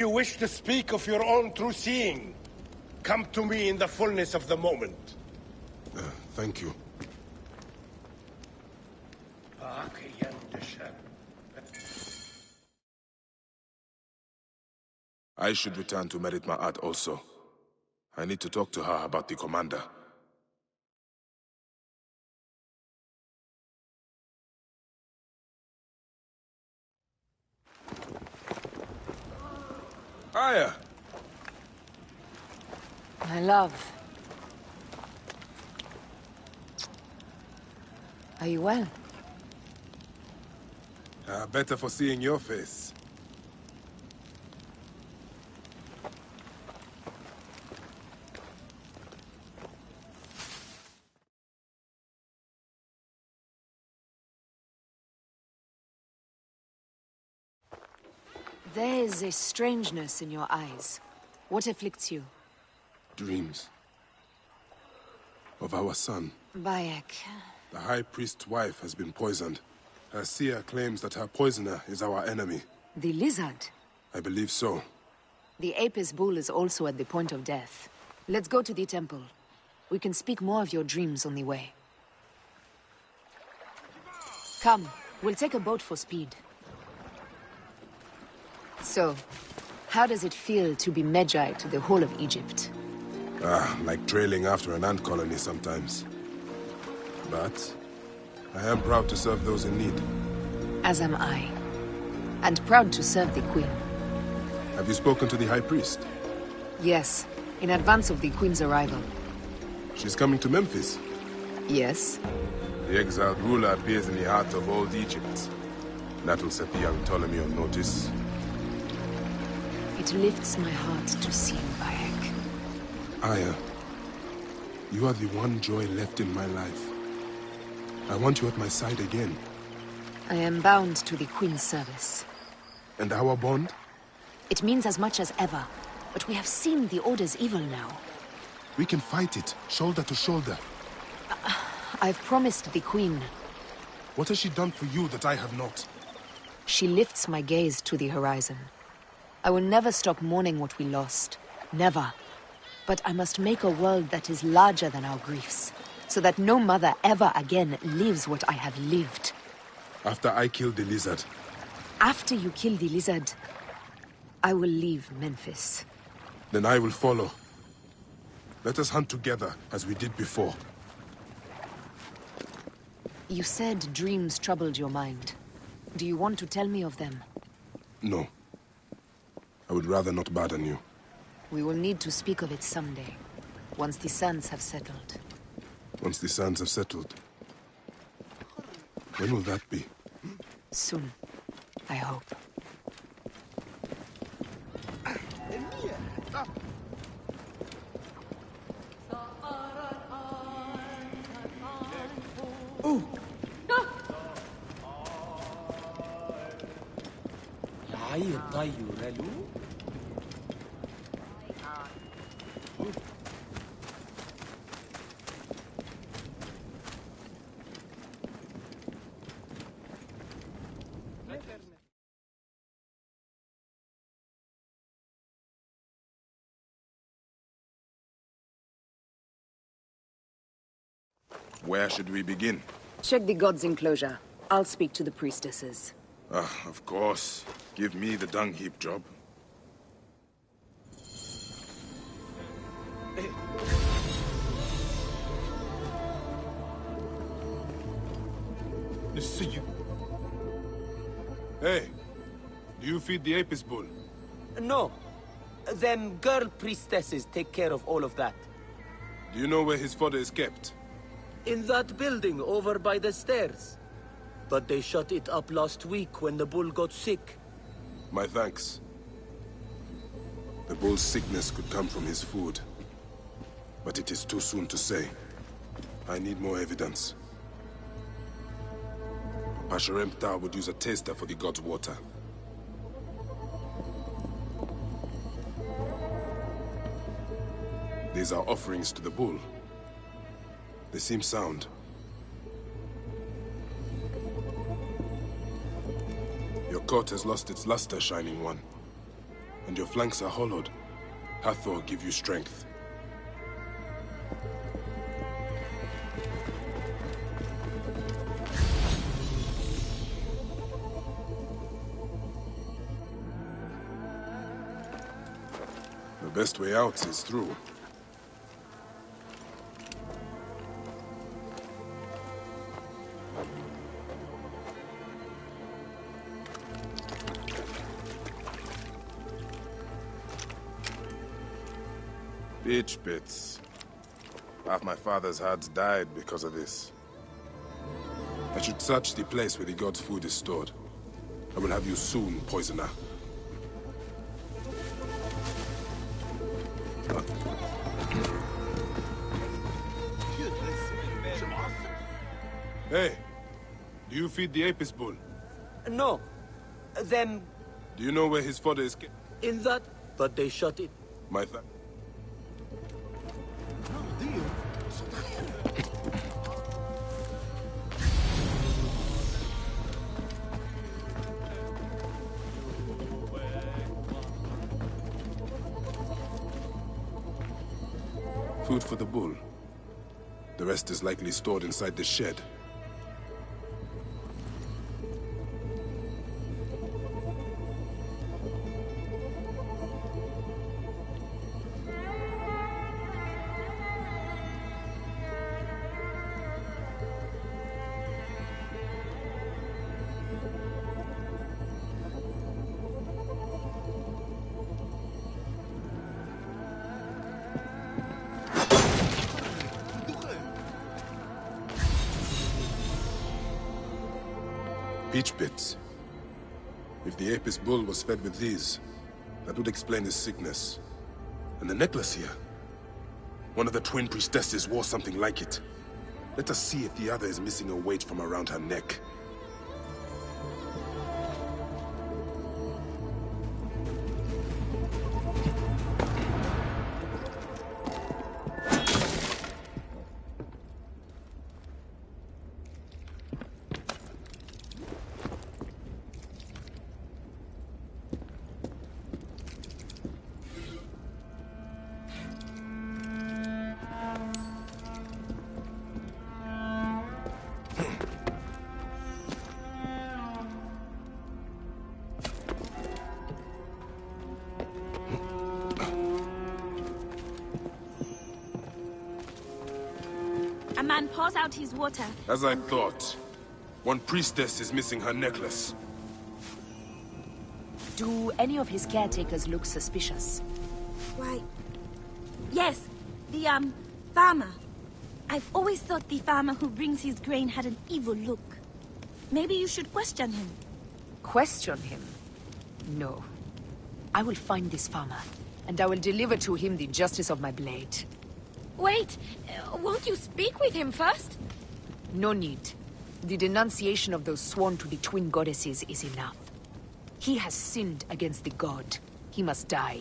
You wish to speak of your own true seeing. Come to me in the fullness of the moment. Thank you. I should return to Merit Ma'at also. I need to talk to her about the commander. Hiya! My love. Are you well? Better for seeing your face. There is a strangeness in your eyes. What afflicts you? Dreams. Of our son. Bayek. The High Priest's wife has been poisoned. Her seer claims that her poisoner is our enemy. The lizard? I believe so. The Apis bull is also at the point of death. Let's go to the temple. We can speak more of your dreams on the way. Come, we'll take a boat for speed. So, how does it feel to be Magi to the whole of Egypt? Like trailing after an ant colony sometimes. But I am proud to serve those in need. As am I. And proud to serve the Queen. Have you spoken to the High Priest? Yes, in advance of the Queen's arrival. She's coming to Memphis. Yes? The exiled ruler appears in the heart of old Egypt. That will set the young Ptolemy on notice. It lifts my heart to see you, Bayek. Aya, you are the one joy left in my life. I want you at my side again. I am bound to the Queen's service. And our bond? It means as much as ever, but we have seen the Order's evil now. We can fight it, shoulder to shoulder. I've promised the Queen. What has she done for you that I have not? She lifts my gaze to the horizon. I will never stop mourning what we lost. Never. But I must make a world that is larger than our griefs, so that no mother ever again lives what I have lived. After I kill the lizard. After you kill the lizard, I will leave Memphis. Then I will follow. Let us hunt together, as we did before. You said dreams troubled your mind. Do you want to tell me of them? No. I would rather not burden you. We will need to speak of it someday, once the sands have settled. Once the sands have settled? When will that be? Soon, I hope. Ooh! Where should we begin? Check the god's enclosure. I'll speak to the priestesses. Of course. Give me the dung heap job. Hey, do you feed the Apis bull? No. Them girl priestesses take care of all of that. Do you know where his fodder is kept? In that building over by the stairs. But they shut it up last week when the bull got sick. My thanks. The bull's sickness could come from his food. But it is too soon to say. I need more evidence. Pasharempta would use a taster for the god's water. These are offerings to the bull. They seem sound. Your coat has lost its luster, Shining One. and your flanks are hollowed. Hathor give you strength. The best way out is through. Bitch bits. Half my father's herds died because of this. I should search the place where the god's food is stored. I will have you soon, poisoner. Hey, do you feed the Apis bull? No. Then, Do you know where his fodder is in that, but they shut it. My Food for the bull. The rest is likely stored inside the shed. Peach bits. If the Apis bull was fed with these, that would explain his sickness. And the necklace here. One of the twin priestesses wore something like it. Let us see if the other is missing a weight from around her neck. A man pours out his water. As I thought. One priestess is missing her necklace. Do any of his caretakers look suspicious? Why? Yes, the, farmer. I've always thought the farmer who brings his grain had an evil look. Maybe you should question him. Question him? No. I will find this farmer, and I will deliver to him the justice of my blade. Wait, won't you speak with him first? No need. The denunciation of those sworn to the twin goddesses is enough. He has sinned against the god. He must die.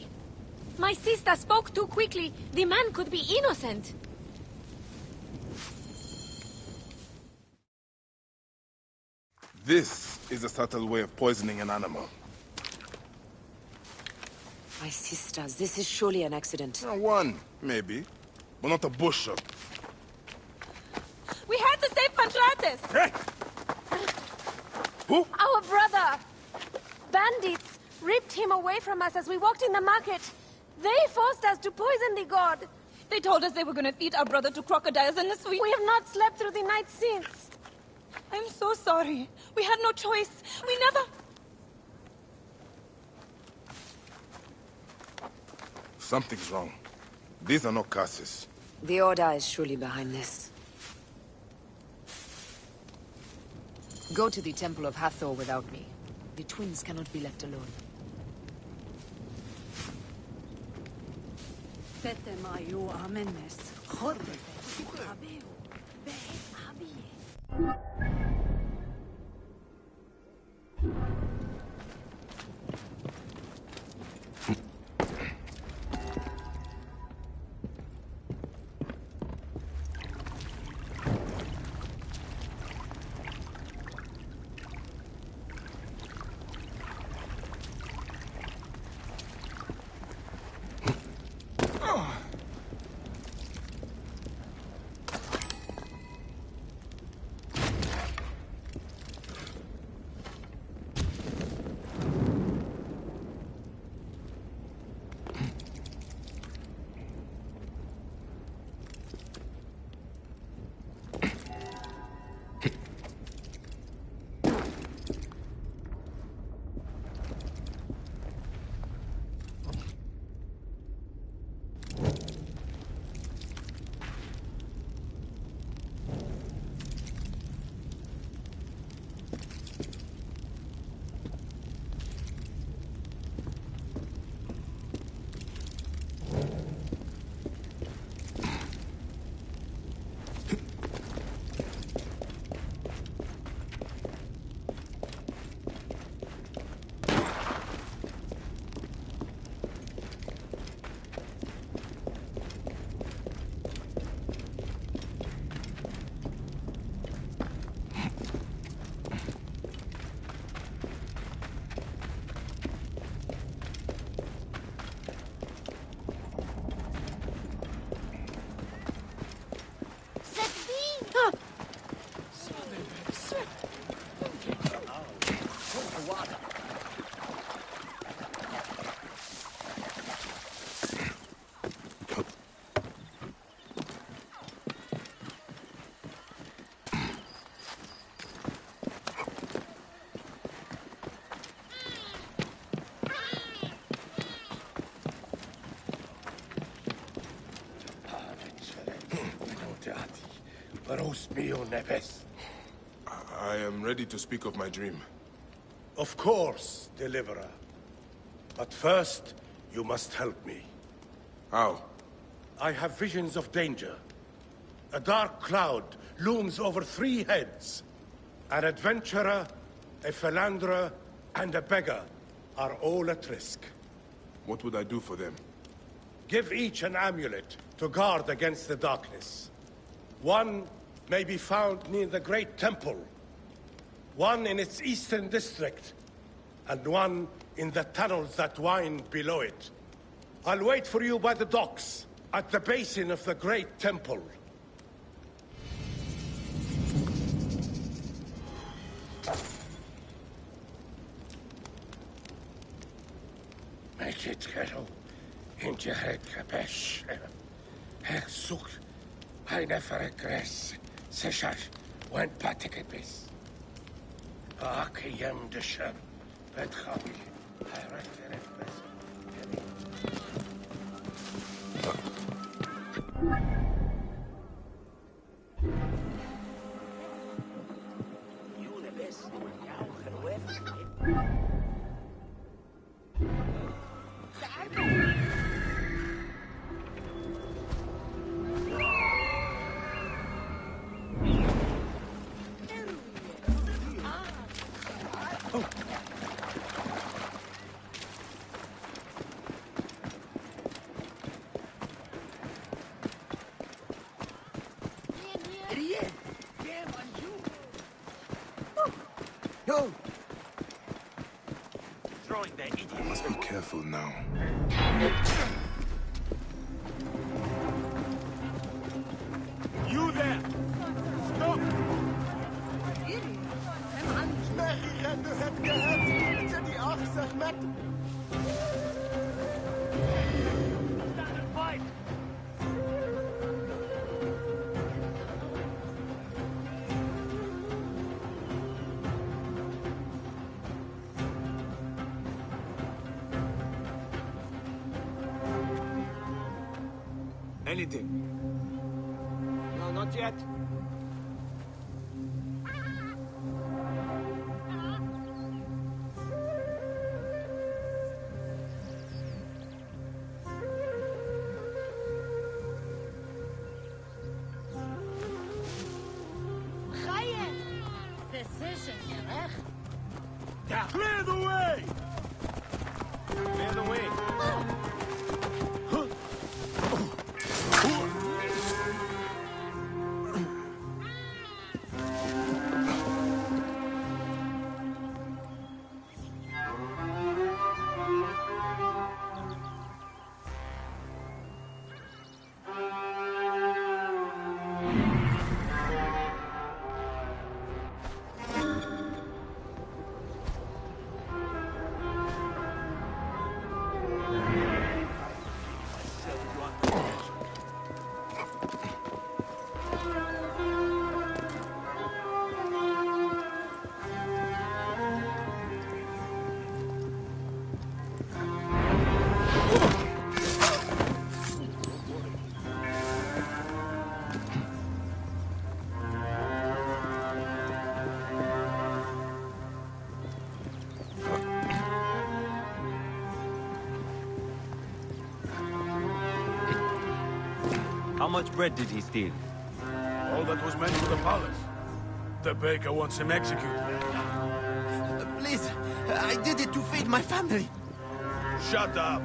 My sister spoke too quickly. The man could be innocent. This is a subtle way of poisoning an animal. My sisters, this is surely an accident. One, maybe. But not a bush. We had to save Pantrates! Hey! Who? Our brother! Bandits ripped him away from us as we walked in the market. They forced us to poison the god. They told us they were going to feed our brother to crocodiles in the sweet. We have not slept through the night since. I'm so sorry. We had no choice. We never... Something's wrong. These are not curses. The Order is surely behind this. Go to the Temple of Hathor without me. The twins cannot be left alone. I am ready to speak of my dream. Of course, Deliverer. But first, you must help me. How? I have visions of danger. A dark cloud looms over 3 heads. An adventurer, a philanderer, and a beggar are all at risk. What would I do for them? Give each an amulet to guard against the darkness. One may be found near the Great Temple, one in its eastern district, and one in the tunnels that wind below it. I'll wait for you by the docks, at the basin of the Great Temple. Make it hello. Into head kapesh. Hek zoek. Hij never regress. Seshar. Wen patikebis. Akiyem de shab. Bet khabi. No! Throwing the idiot. I must be careful now. You there! Stop! Stand and fight! Anything? No, not yet. Clear the way! Clear the way. How much bread did he steal? All that was meant for the palace. The baker wants him executed. Please, I did it to feed my family. Shut up!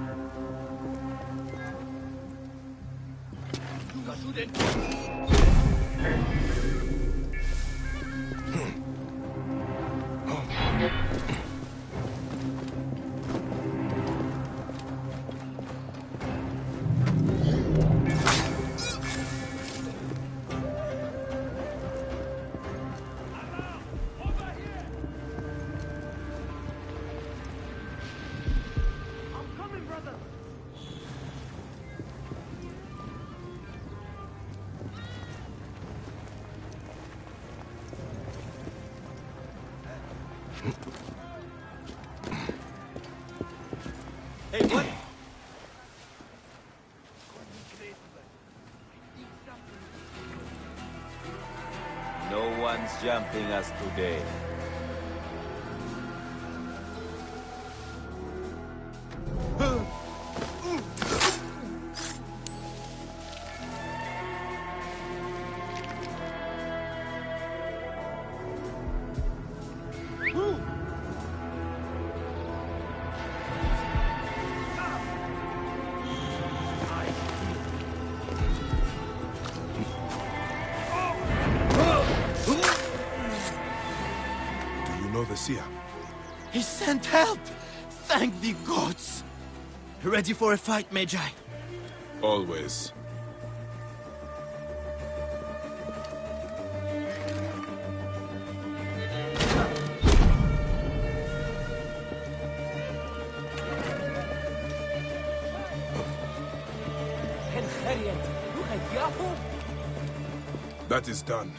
Hey, what? jumping us today. He sent help! Thank the gods! Ready for a fight, Magi? Always. That is done.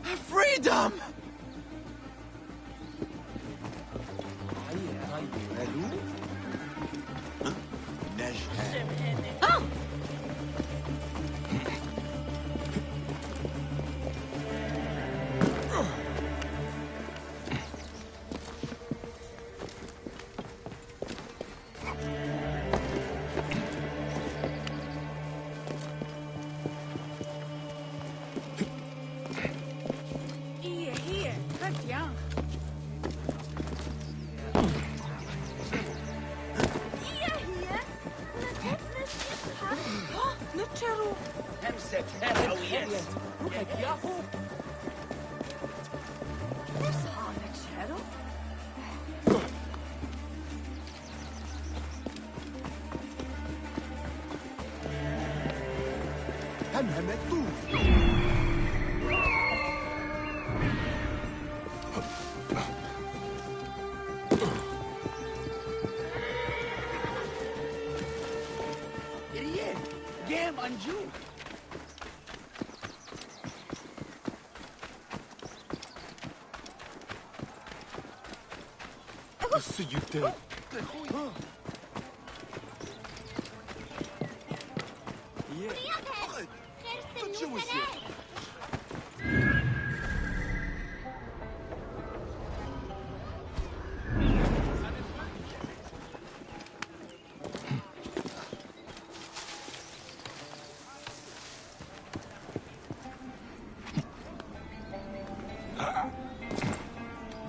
Freedom!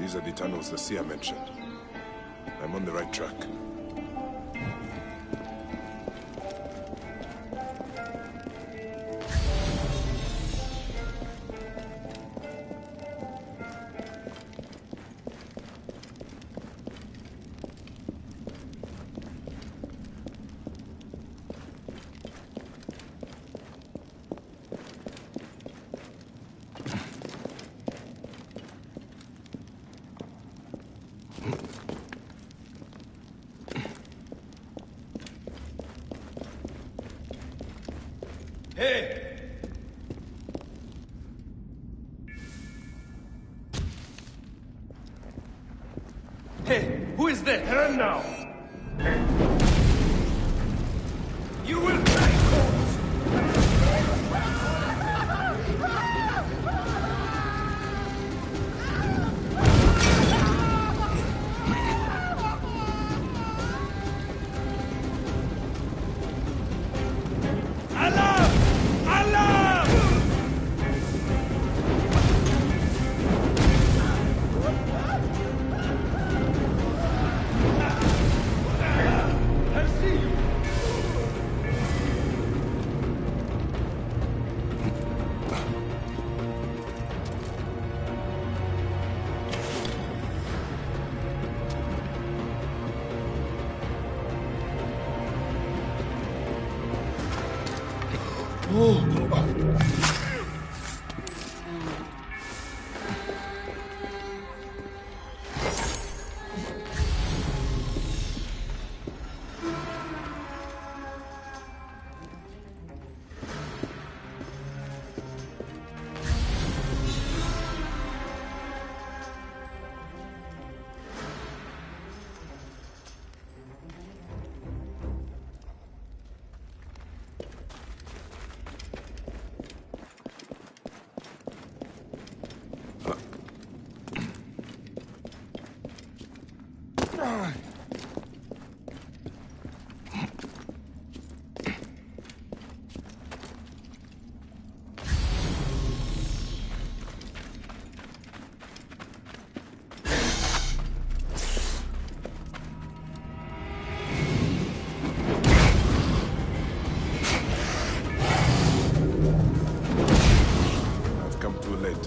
These are the tunnels the seer mentioned. I'm on the right track. Hey, who is there? Turn now! You will pay, corpse!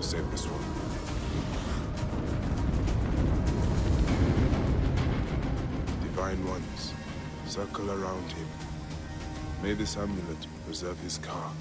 save this one. Divine ones, circle around him. May this amulet preserve his car.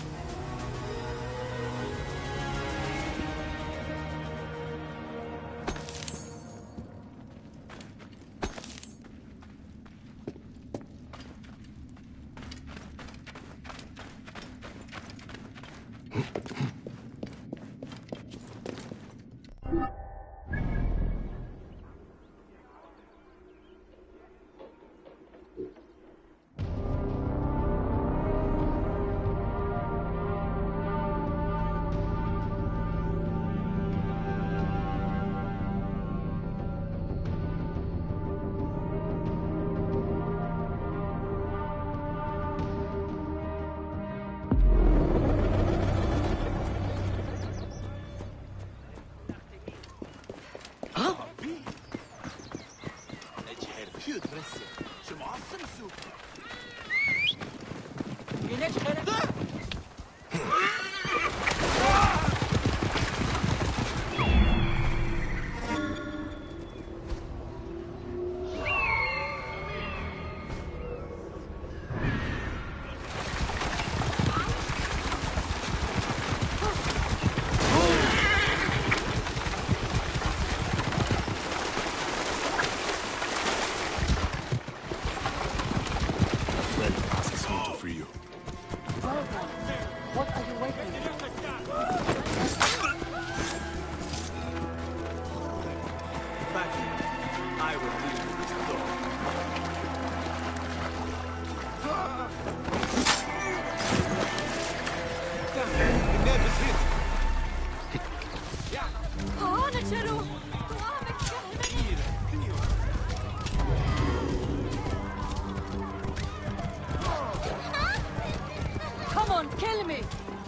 Come on, kill me!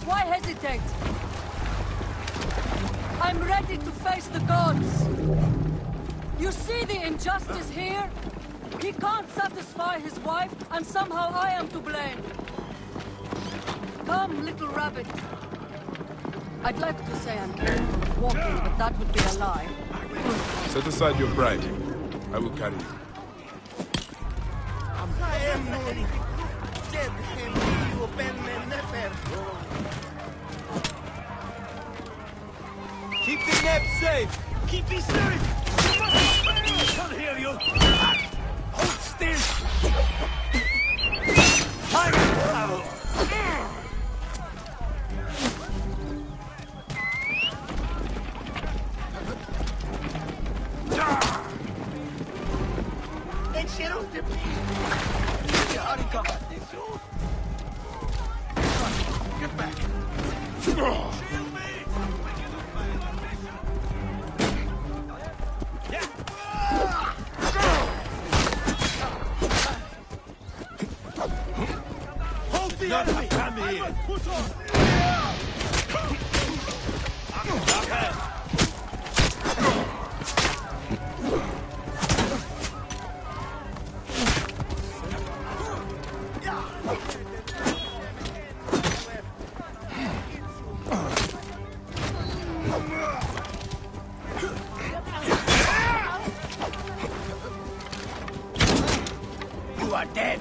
Why hesitate? I'm ready to face the gods! You see the injustice here? He can't satisfy his wife, and somehow I am to blame. Come, little rabbit. I'd like to say I'm capable of walking, but that would be a lie. Set aside your pride. I will carry you. Keep the net safe! Keep me safe! Can't hear you! Hold still! Time to travel! Get back! Hold the enemy! Come here! Push on! You are dead!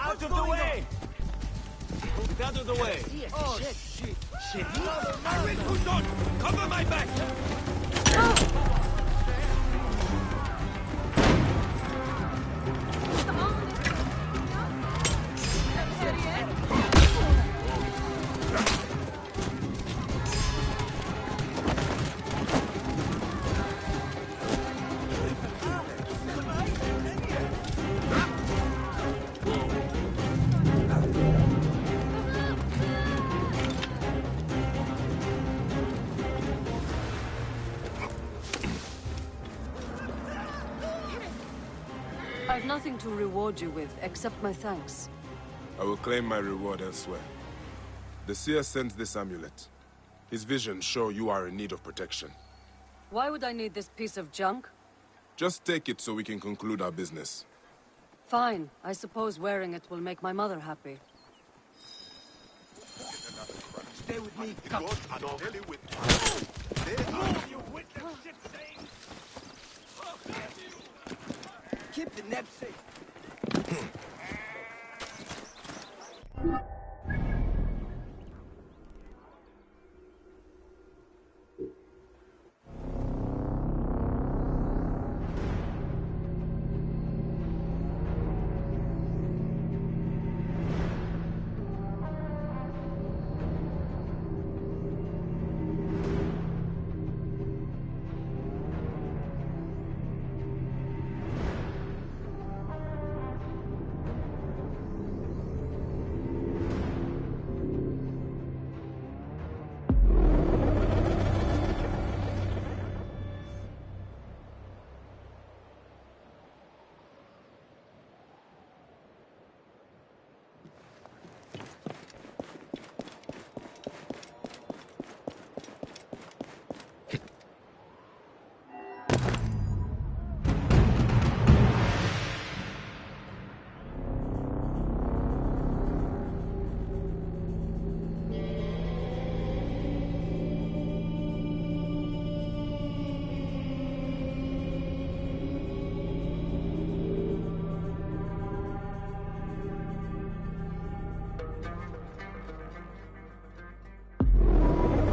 Out of the way! Out of the way! Oh, shit! I will push on! Cover my back! I've nothing to reward you with, except my thanks. I will claim my reward elsewhere. The seer sends this amulet. His visions show you are in need of protection. Why would I need this piece of junk? Just take it so we can conclude our business. Fine. I suppose wearing it will make my mother happy. Stay with me. Come. You witness shit saying? Keep the net safe.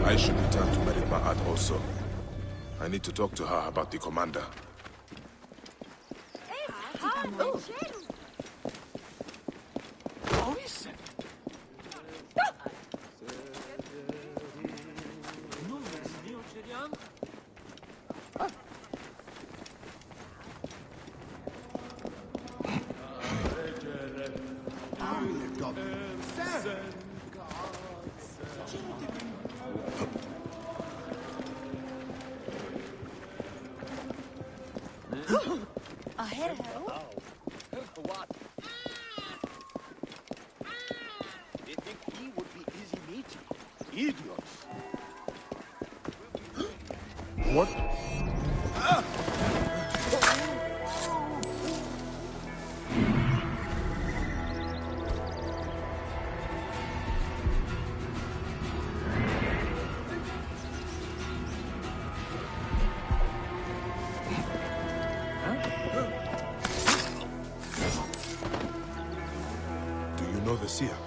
I should return to Merit Ma'at also. I need to talk to her about the commander. What? They think he would be easy meeting. Idiots. What? The seer.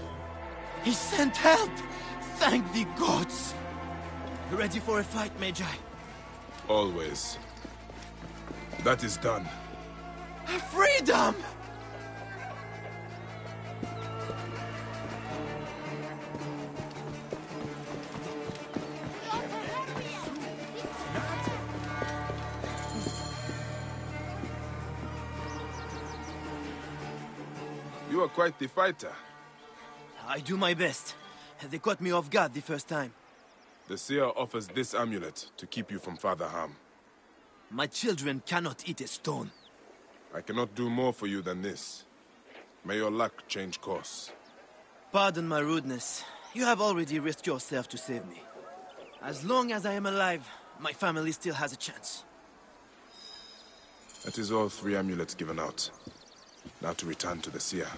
He sent help! Thank the gods! Ready for a fight, Magi? Always. That is done. Freedom! You are quite the fighter. I do my best. They caught me off guard the first time. The seer offers this amulet to keep you from further harm. My children cannot eat a stone. I cannot do more for you than this. May your luck change course. Pardon my rudeness. You have already risked yourself to save me. As long as I am alive, my family still has a chance. That is all 3 amulets given out. Now to return to the seer.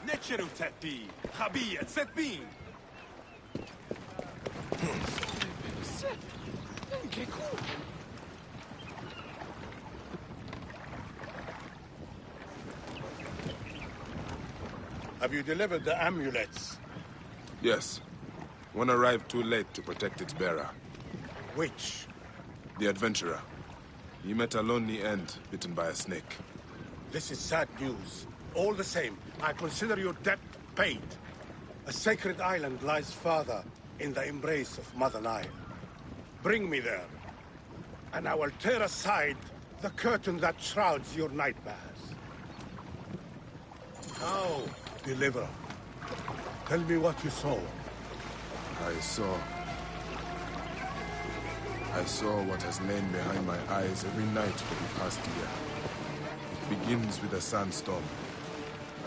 نتشروا تأتي خبيئة ستبين Have you delivered the amulets? Yes. One arrived too late to protect its bearer. Which? The adventurer. He met a lonely end, bitten by a snake. This is sad news. All the same, I consider your debt paid. A sacred island lies farther in the embrace of Mother Nile. Bring me there, and I will tear aside the curtain that shrouds your nightmares. Now, Deliverer, tell me what you saw. I saw what has lain behind my eyes every night for the past year. It begins with a sandstorm.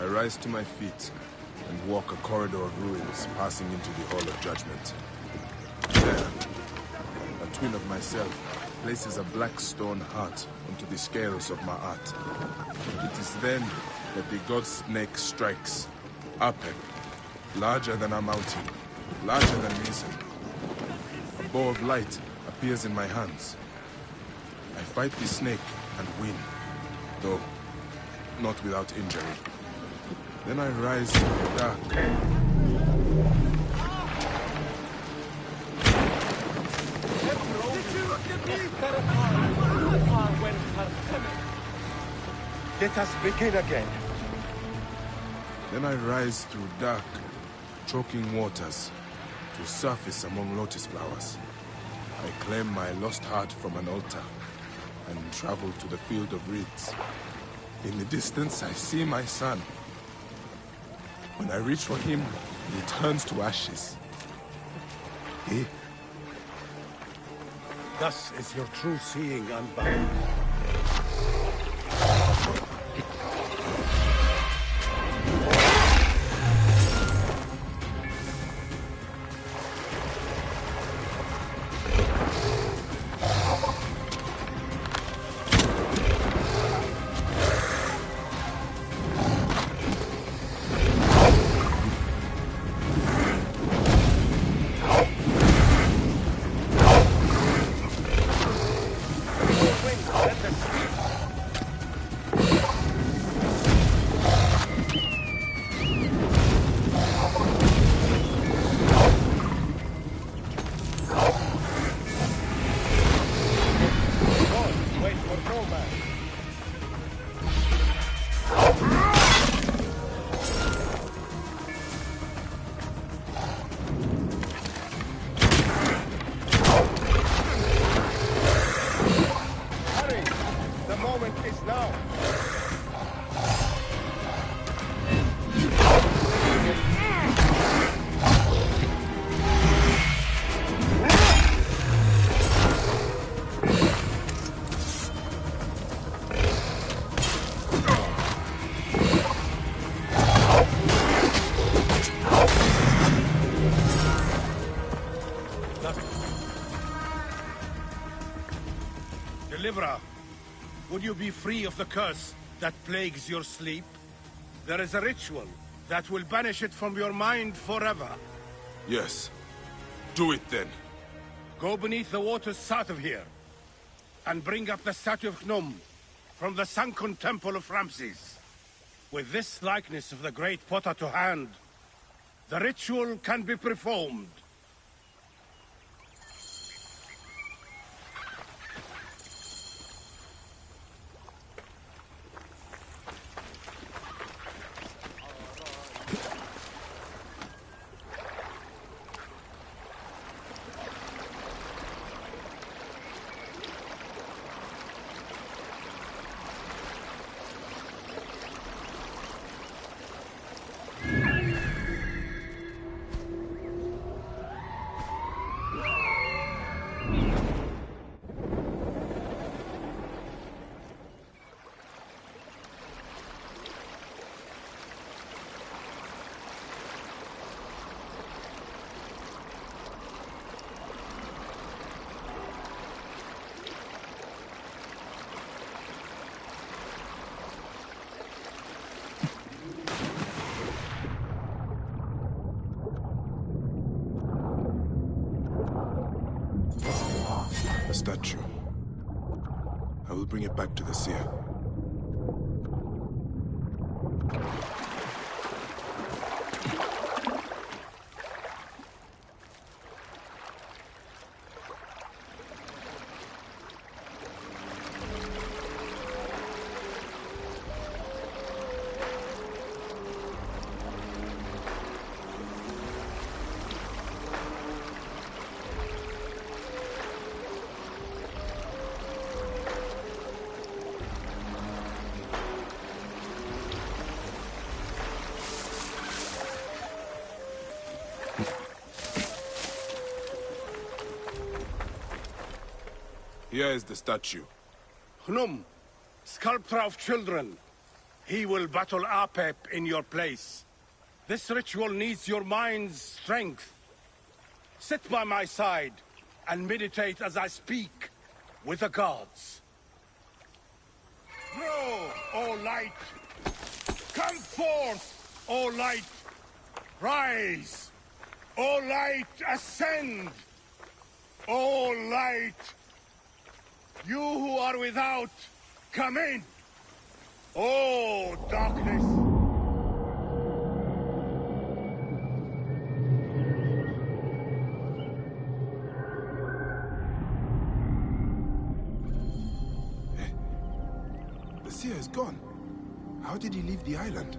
I rise to my feet and walk a corridor of ruins, passing into the Hall of Judgment. There, a twin of myself places a black stone heart onto the scales of my art. It is then that the god snake strikes. Ape, larger than a mountain, larger than reason. A bow of light appears in my hands. I fight the snake and win, though not without injury. Then I rise from the dark. Let us begin again. Then I rise through dark, choking waters to surface among lotus flowers. I claim my lost heart from an altar and travel to the field of reeds. In the distance, I see my son. When I reach for him, he turns to ashes. Thus is your true seeing unbound. Deliverer, would you be free of the curse that plagues your sleep? There is a ritual that will banish it from your mind forever. Yes. Do it then. Go beneath the waters south of here, and bring up the statue of Gnome from the sunken temple of Ramses. With this likeness of the great potter to hand, the ritual can be performed. A statue. I will bring it back to the seer. Here is the statue. Hnum, sculptor of children. He will battle Apep in your place. This ritual needs your mind's strength. Sit by my side and meditate as I speak with the gods. Grow, O light! Come forth, O light! Rise! O light, ascend! O light! You who are without, come in! O darkness! The seer is gone. How did he leave the island?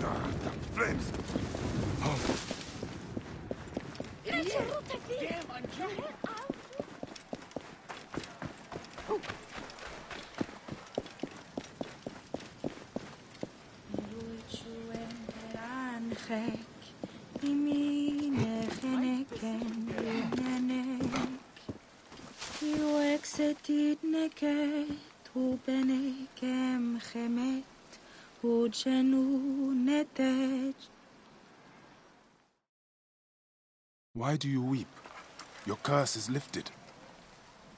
The flames! Why do you weep? Your curse is lifted.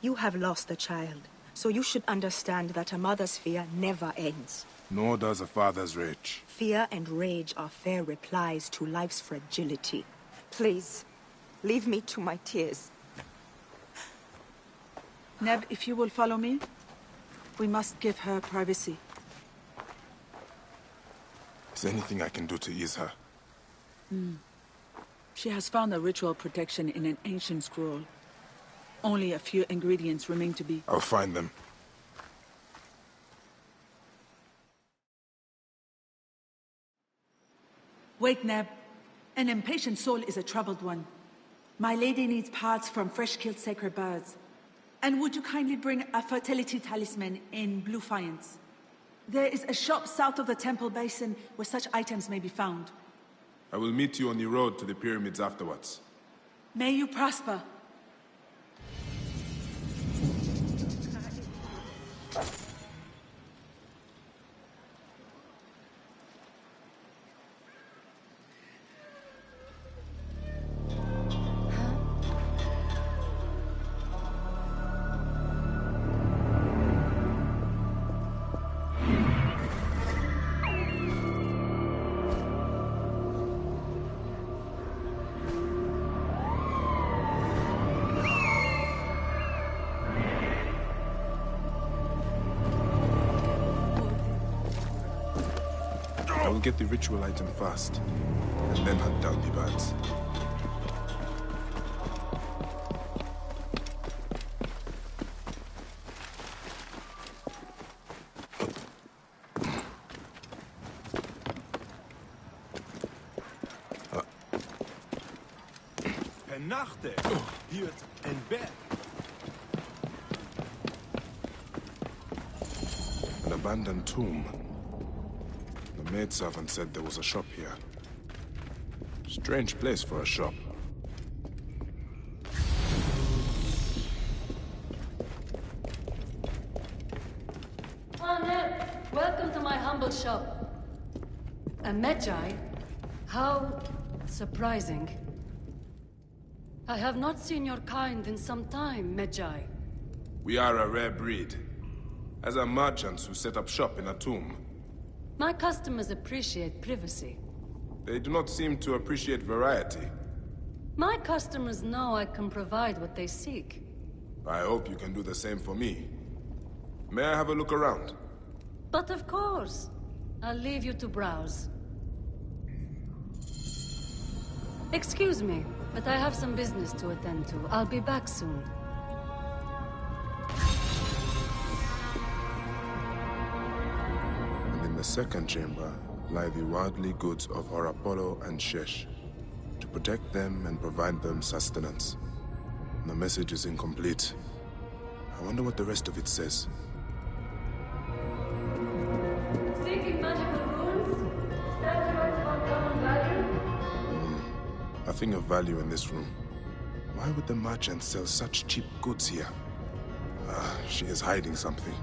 You have lost a child, so you should understand that a mother's fear never ends. Nor does a father's rage. Fear and rage are fair replies to life's fragility. Please, leave me to my tears. Neb, if you will follow me, we must give her privacy. Is there anything I can do to ease her? She has found a ritual protection in an ancient scroll. Only a few ingredients remain to be... I'll find them. Wait, Neb. An impatient soul is a troubled one. My lady needs parts from fresh-killed sacred birds. And would you kindly bring a fertility talisman in blue faience? There is a shop south of the temple basin where such items may be found. I will meet you on the road to the pyramids afterwards. May you prosper. I will get the ritual item first, and then hunt down the birds. Nachte hield een bed. An abandoned tomb. The maidservant said there was a shop here. Strange place for a shop. Welcome to my humble shop. A Magi? How surprising. I have not seen your kind in some time, Magi. We are a rare breed. As are merchants who set up shop in a tomb. My customers appreciate privacy. They do not seem to appreciate variety. My customers know I can provide what they seek. I hope you can do the same for me. May I have a look around? But of course. I'll leave you to browse. Excuse me, but I have some business to attend to. I'll be back soon. And in the second chamber lie the worldly goods of Horapolo and Shesh. To protect them and provide them sustenance. The message is incomplete. I wonder what the rest of it says. Seeking magical runes? Statuettes of uncommon value? Nothing of value in this room. Why would the merchant sell such cheap goods here? She is hiding something.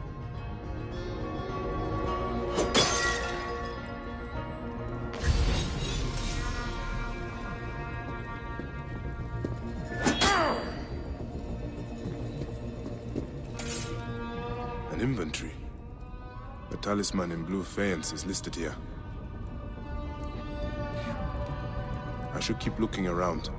An inventory. The talisman in blue faience is listed here. I should keep looking around.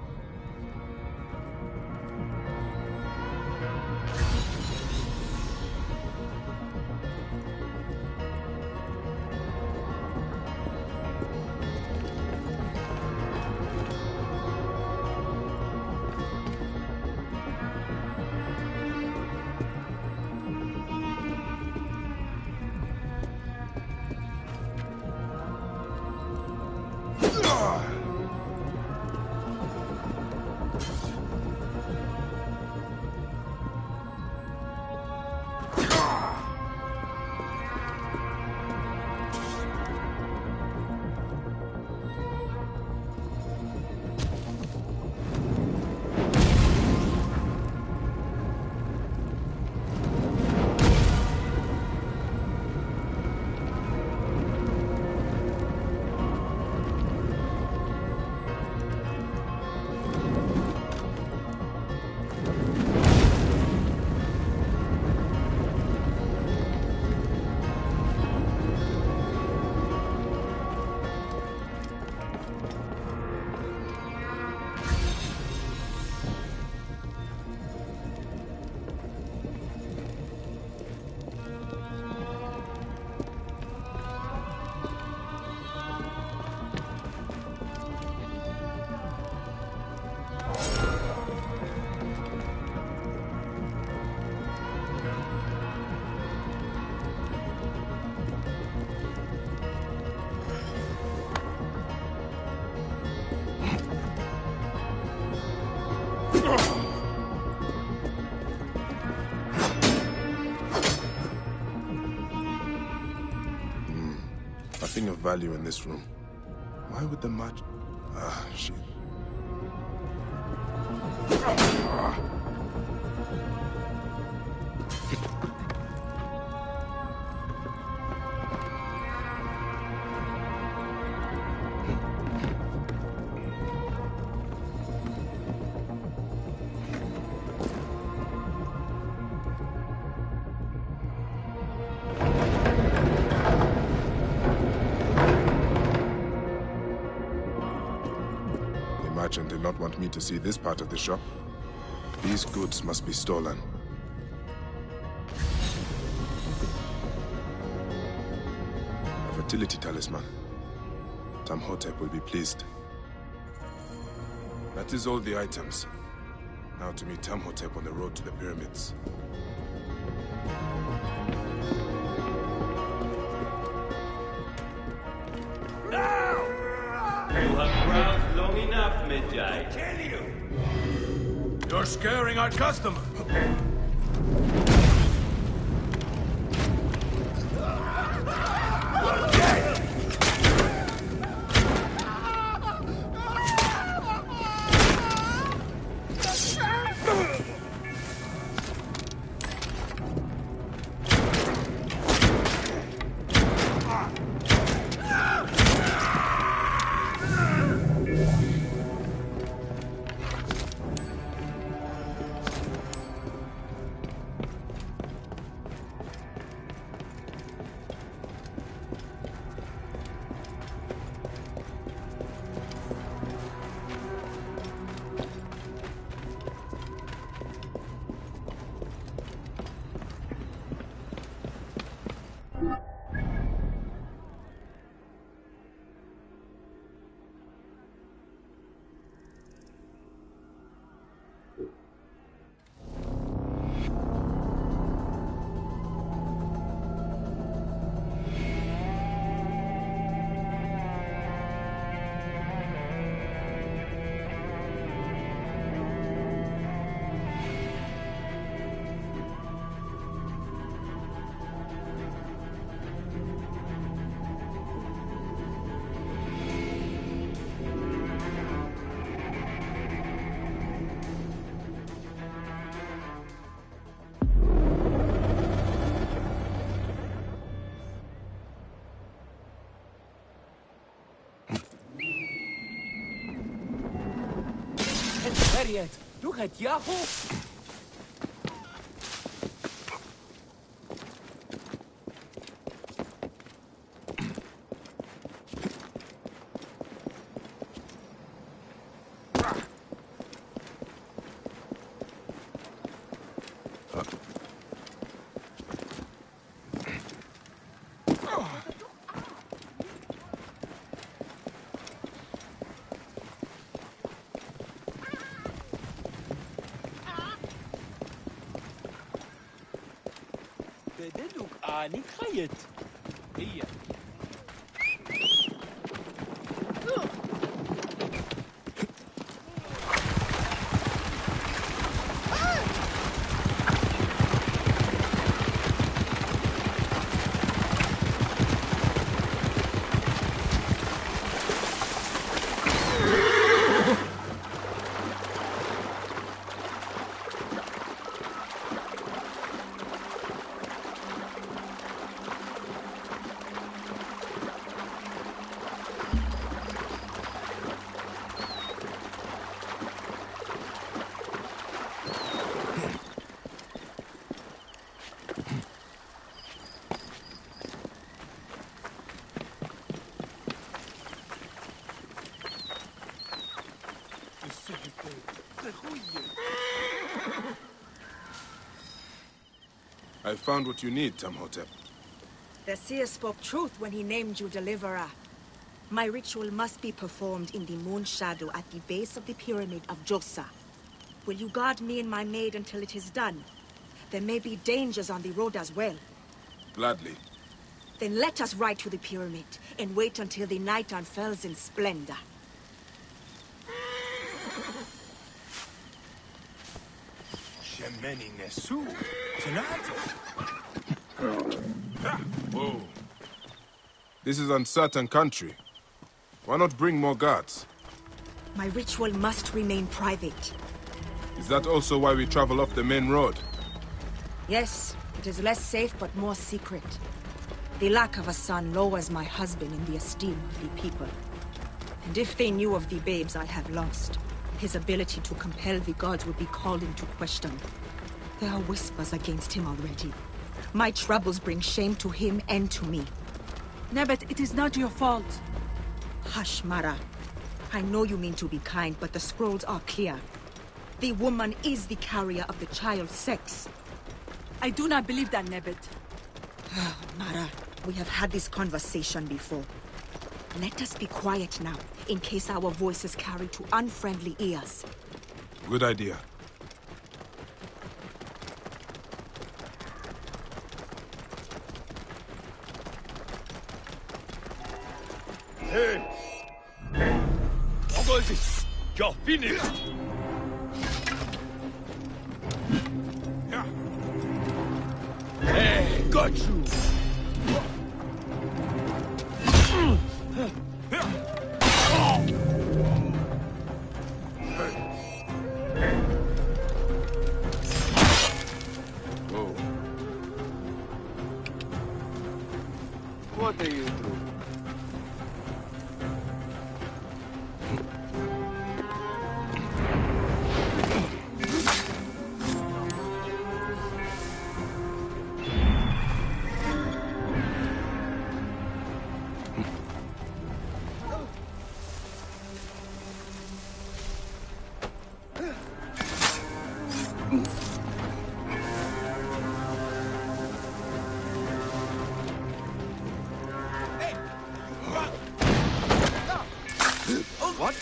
Nothing of value in this room. Why would the match... shit. The merchant did not want me to see this part of the shop. These goods must be stolen. A fertility talisman. Tamhotep will be pleased. That is all the items. Now to meet Tamhotep on the road to the pyramids. You have browsed long enough, Magi. Tell you! You're scaring our customer! isn't there yet. Look at Yahoo! بدلوك آني خيط هي I found what you need, Tamhotep. The seer spoke truth when he named you Deliverer. My ritual must be performed in the moon shadow at the base of the pyramid of Josa. Will you guard me and my maid until it is done? There may be dangers on the road as well. Gladly. Then let us ride to the pyramid and wait until the night unfurls in splendor. Shemeni Nesu. Whoa. This is uncertain country. Why not bring more guards? My ritual must remain private. Is that also why we travel off the main road? Yes, it is less safe but more secret. The lack of a son lowers my husband in the esteem of the people. And if they knew of the babes I have lost, his ability to compel the gods would be called into question. There are whispers against him already. My troubles bring shame to him and to me. Nebet, it is not your fault. Hush, Mara. I know you mean to be kind, but the scrolls are clear. The woman is the carrier of the child's sex. I do not believe that, Nebet. Oh, Mara, we have had this conversation before. Let us be quiet now, in case our voices carry to unfriendly ears. Good idea. Hey! What was it? You're finished! Hey, got you! Whoa. What are you doing? What?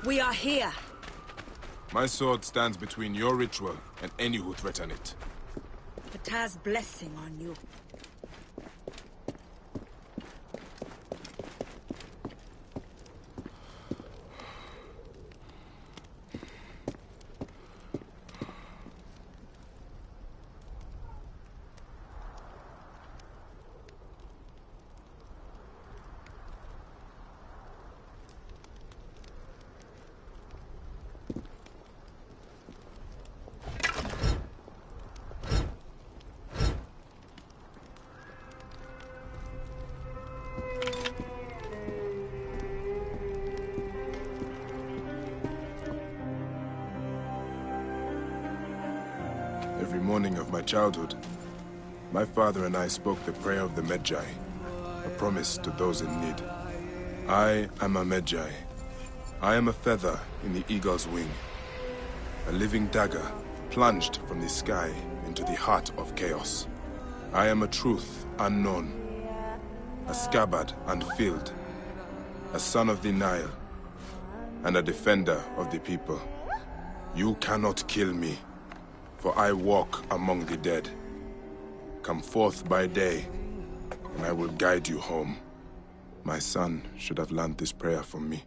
We are here. My sword stands between your ritual and any who threaten it. Ptah's blessing on you. Every morning of my childhood, my father and I spoke the prayer of the Medjay, a promise to those in need. I am a Medjay. I am a feather in the eagle's wing, a living dagger plunged from the sky into the heart of chaos. I am a truth unknown, a scabbard unfilled, a son of the Nile, and a defender of the people. You cannot kill me, for I walk among the dead. Come forth by day, and I will guide you home. My son should have learned this prayer from me.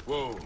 Whoa.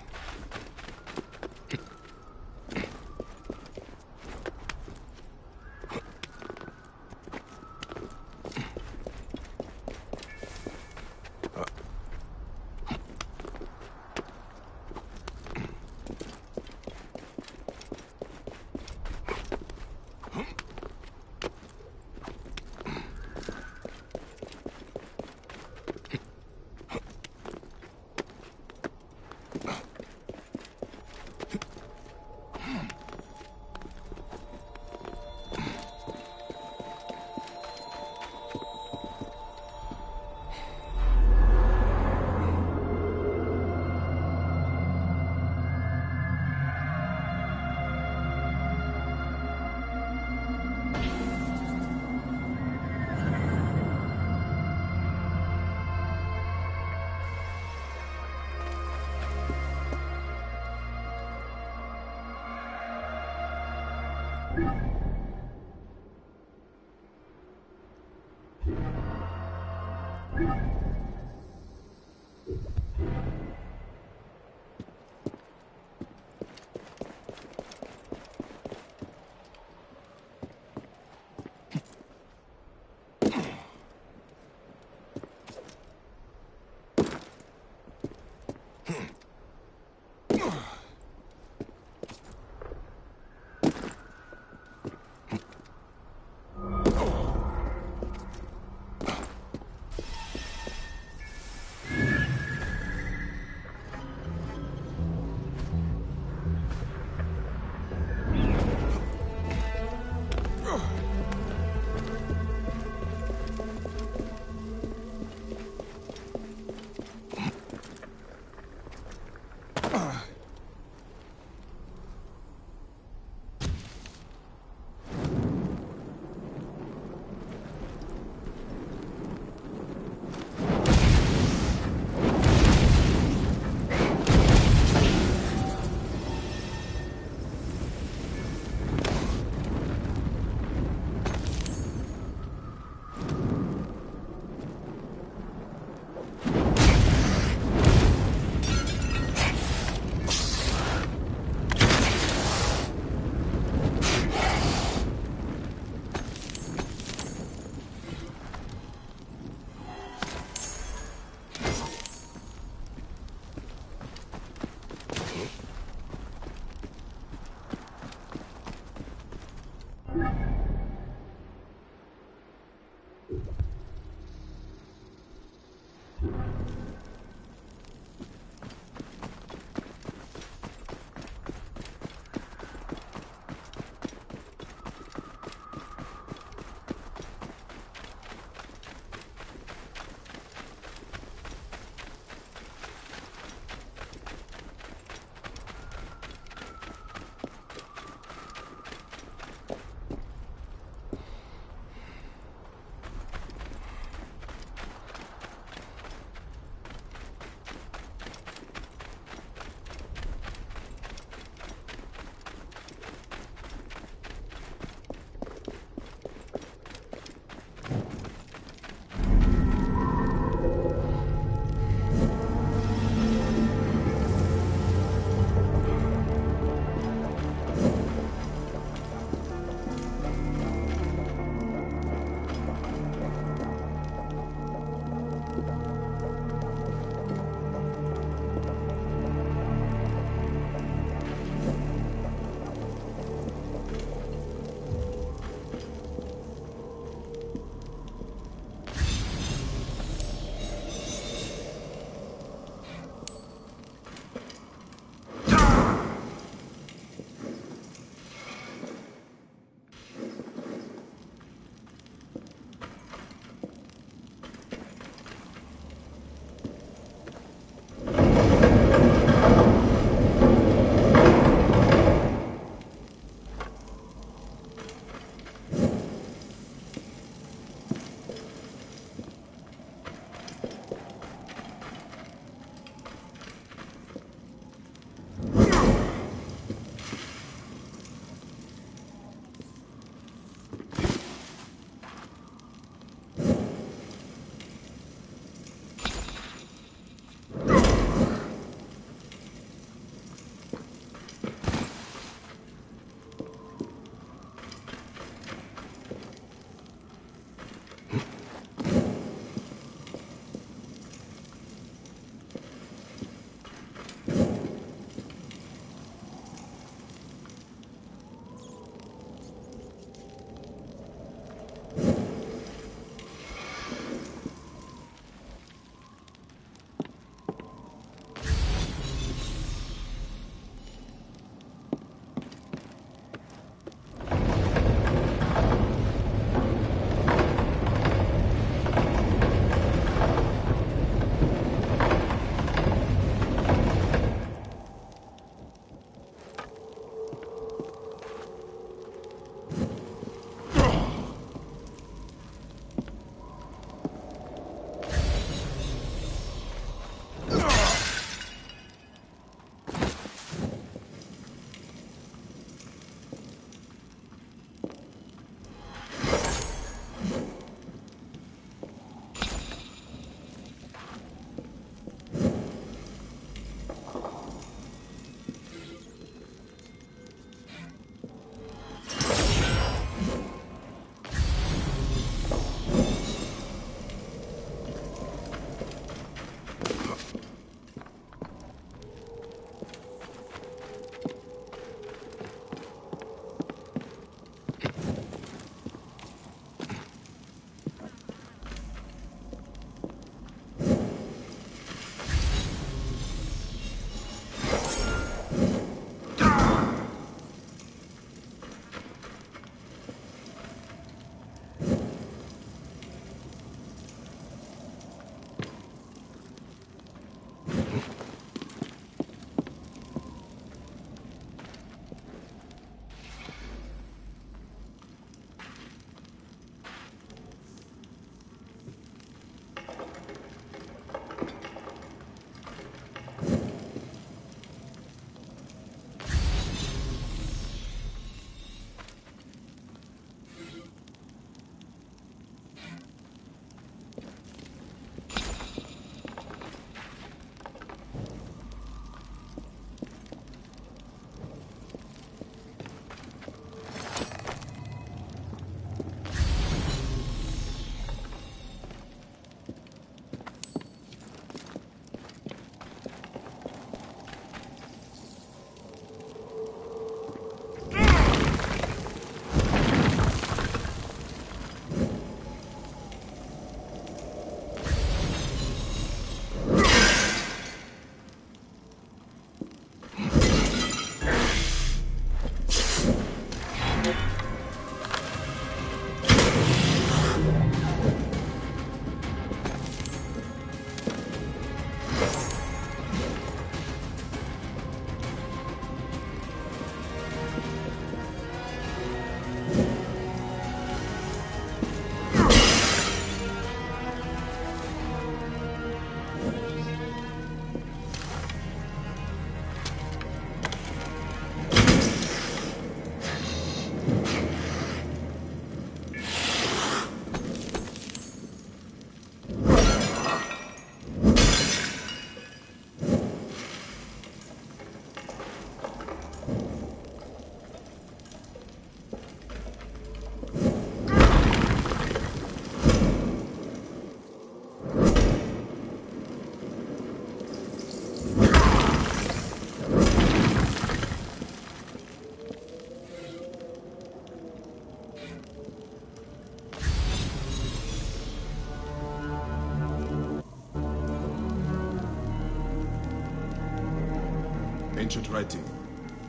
Ancient writing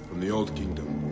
from the Old Kingdom.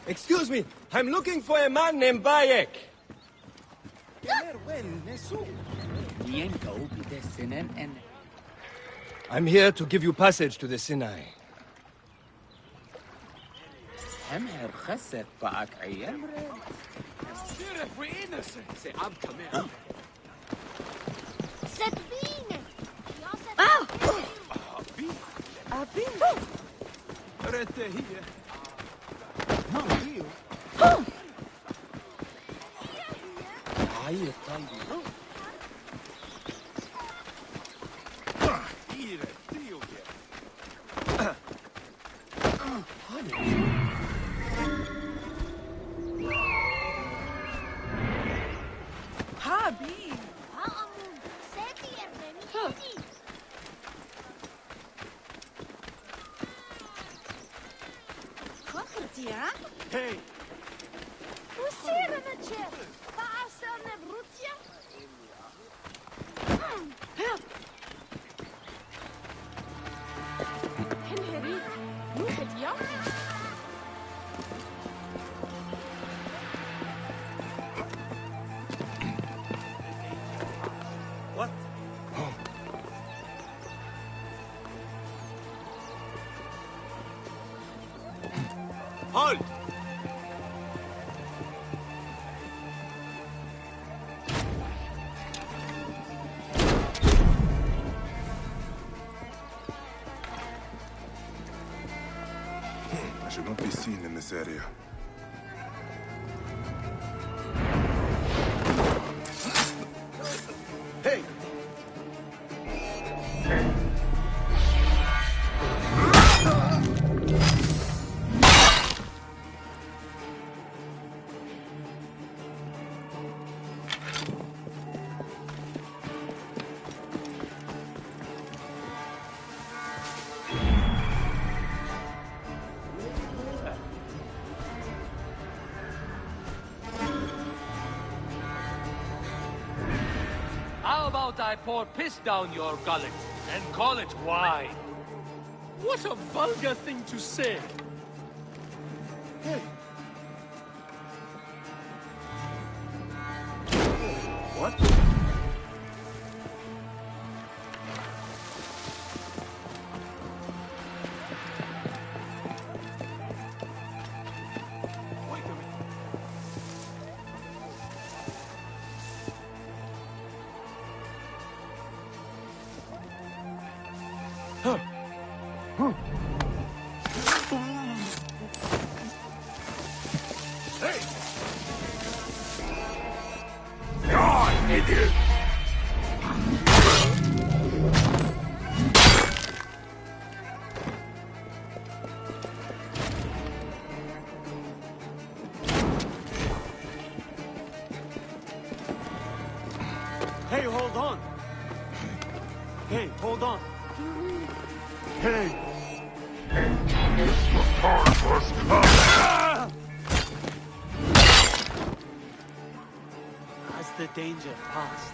Excuse me, I'm looking for a man named Bayek. I'm here to give you passage to the Sinai. We're innocent. Hey! What? Halt! I should not be seen in this area. Hey! How about I pour piss down your gullet and call it wine? What a vulgar thing to say. What? Wait a minute. Hey! God, idiot! Hey, hold on! Hey, hold on! Hey! Has the danger passed?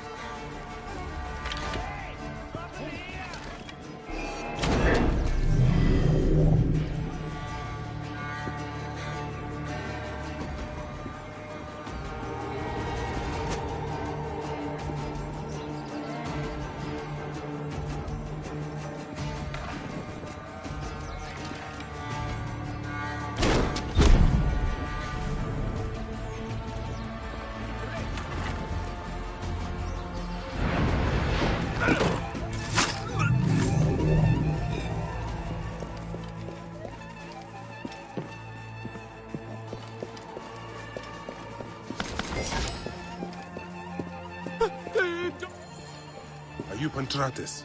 Are you Pantrates?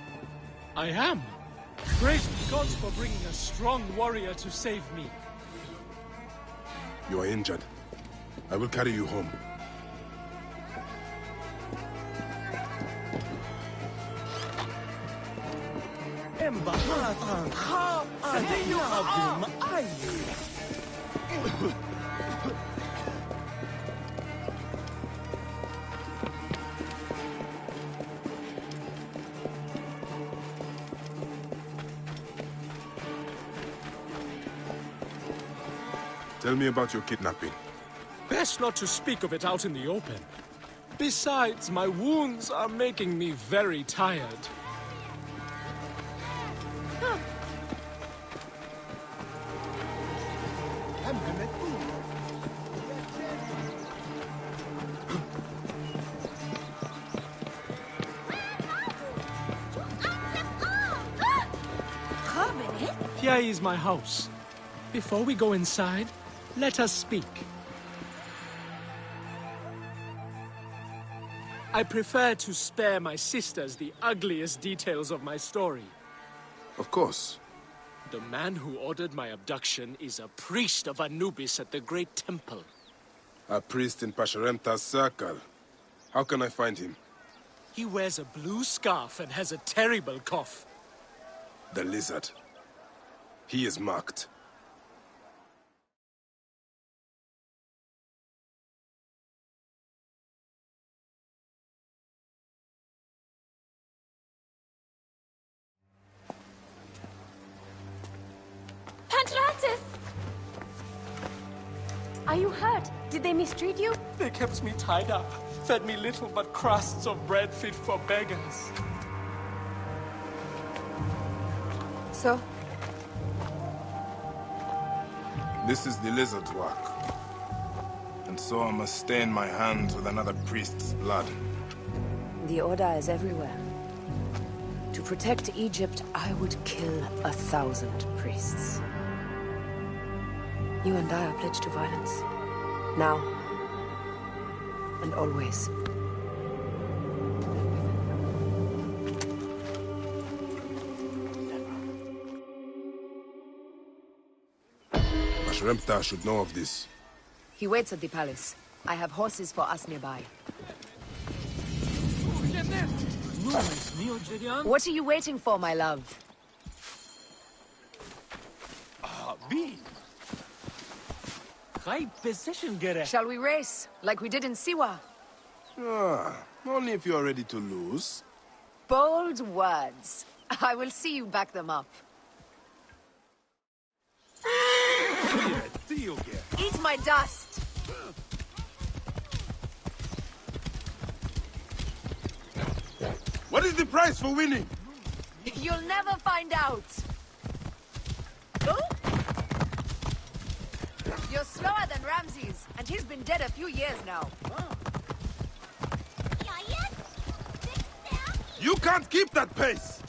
I am. Praise the gods for bringing a strong warrior to save me. You are injured. I will carry you home. Tell me about your kidnapping. Best not to speak of it out in the open. Besides, my wounds are making me very tired. Here is my house. Before we go inside, let us speak. I prefer to spare my sisters the ugliest details of my story. Of course. The man who ordered my abduction is a priest of Anubis at the Great Temple. A priest in Pasharemta's circle. How can I find him? He wears a blue scarf and has a terrible cough. The lizard. He is marked. Pantratis! Are you hurt? Did they mistreat you? They kept me tied up, fed me little but crusts of bread fit for beggars. So? This is the lizard's work. And so I must stain my hands with another priest's blood. The Order is everywhere. To protect Egypt, I would kill 1,000 priests. You and I are pledged to violence. Now. And always. Pasharemta should know of this. He waits at the palace. I have horses for us nearby. What are you waiting for, my love? Shall we race, like we did in Siwa? Only if you are ready to lose. Bold words. I will see you back them up. Eat my dust! What is the price for winning? You'll never find out! Oh? You're slower than Ramses, and he's been dead a few years now. You can't keep that pace!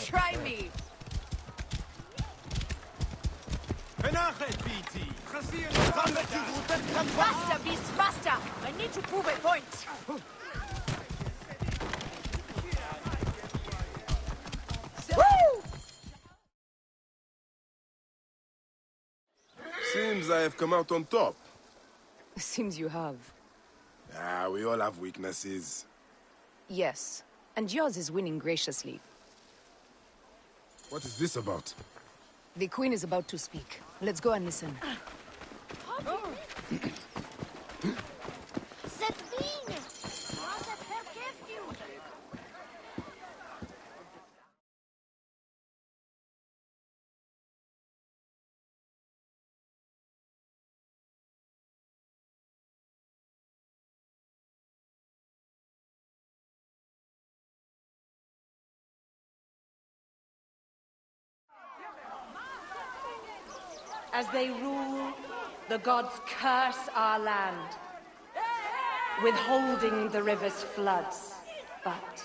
Try me! Faster, beast, faster! I need to prove a point! Woo! Seems I have come out on top. Seems you have. We all have weaknesses. Yes, and yours is winning graciously. What is this about? The Queen is about to speak. Let's go and listen. As they rule, the gods curse our land, withholding the river's floods. But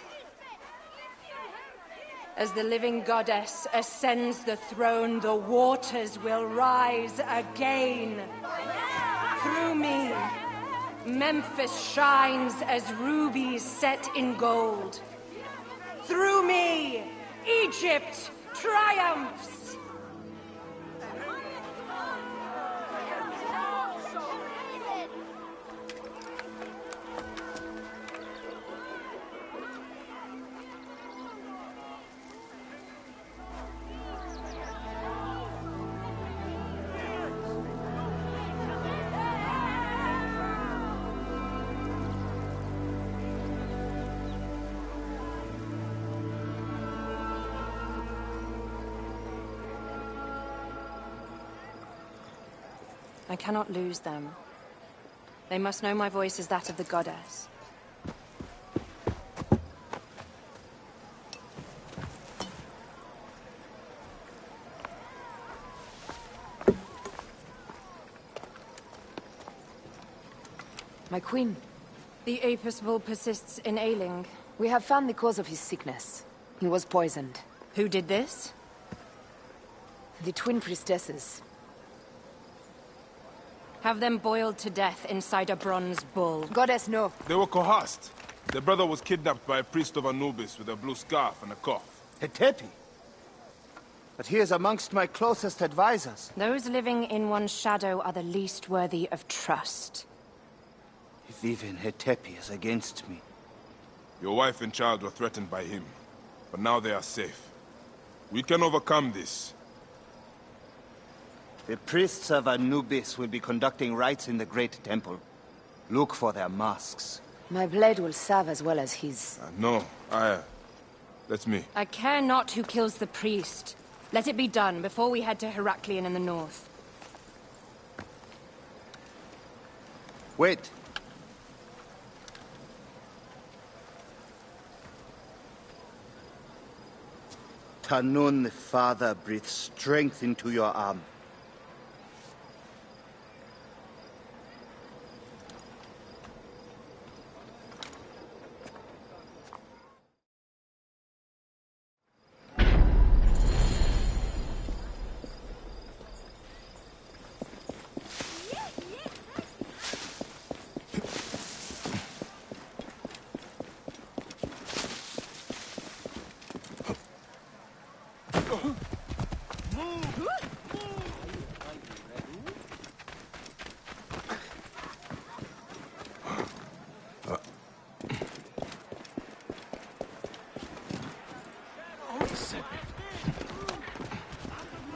as the living goddess ascends the throne, the waters will rise again. Through me, Memphis shines as rubies set in gold. Through me, Egypt triumphs. I cannot lose them. They must know my voice is that of the goddess. My queen. The Apis bull persists in ailing. We have found the cause of his sickness. He was poisoned. Who did this? The twin priestesses. Have them boiled to death inside a bronze bull. Goddess, no. They were coerced. Their brother was kidnapped by a priest of Anubis with a blue scarf and a cough. Hitabi? But he is amongst my closest advisors. Those living in one's shadow are the least worthy of trust. If even Hitabi is against me. Your wife and child were threatened by him, but now they are safe. We can overcome this. The priests of Anubis will be conducting rites in the Great Temple. Look for their masks. My blade will serve as well as his. No, that's me. I care not who kills the priest. Let it be done before we head to Heraklion in the north. Wait. Tanun, the Father, breathes strength into your arm.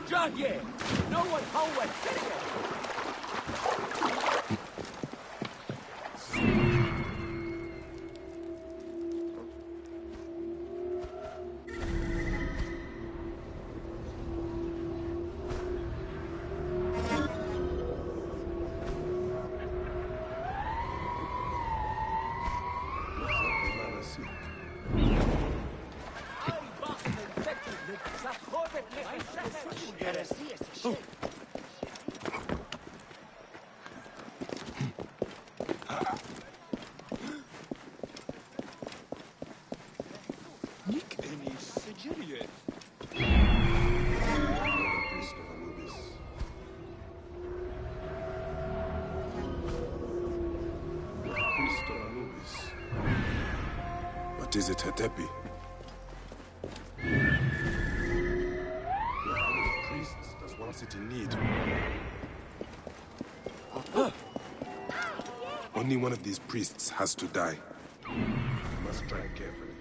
Jahye! No one home But is it Hitabi? How many priests does one city need? Only one of these priests has to die. We must tread carefully.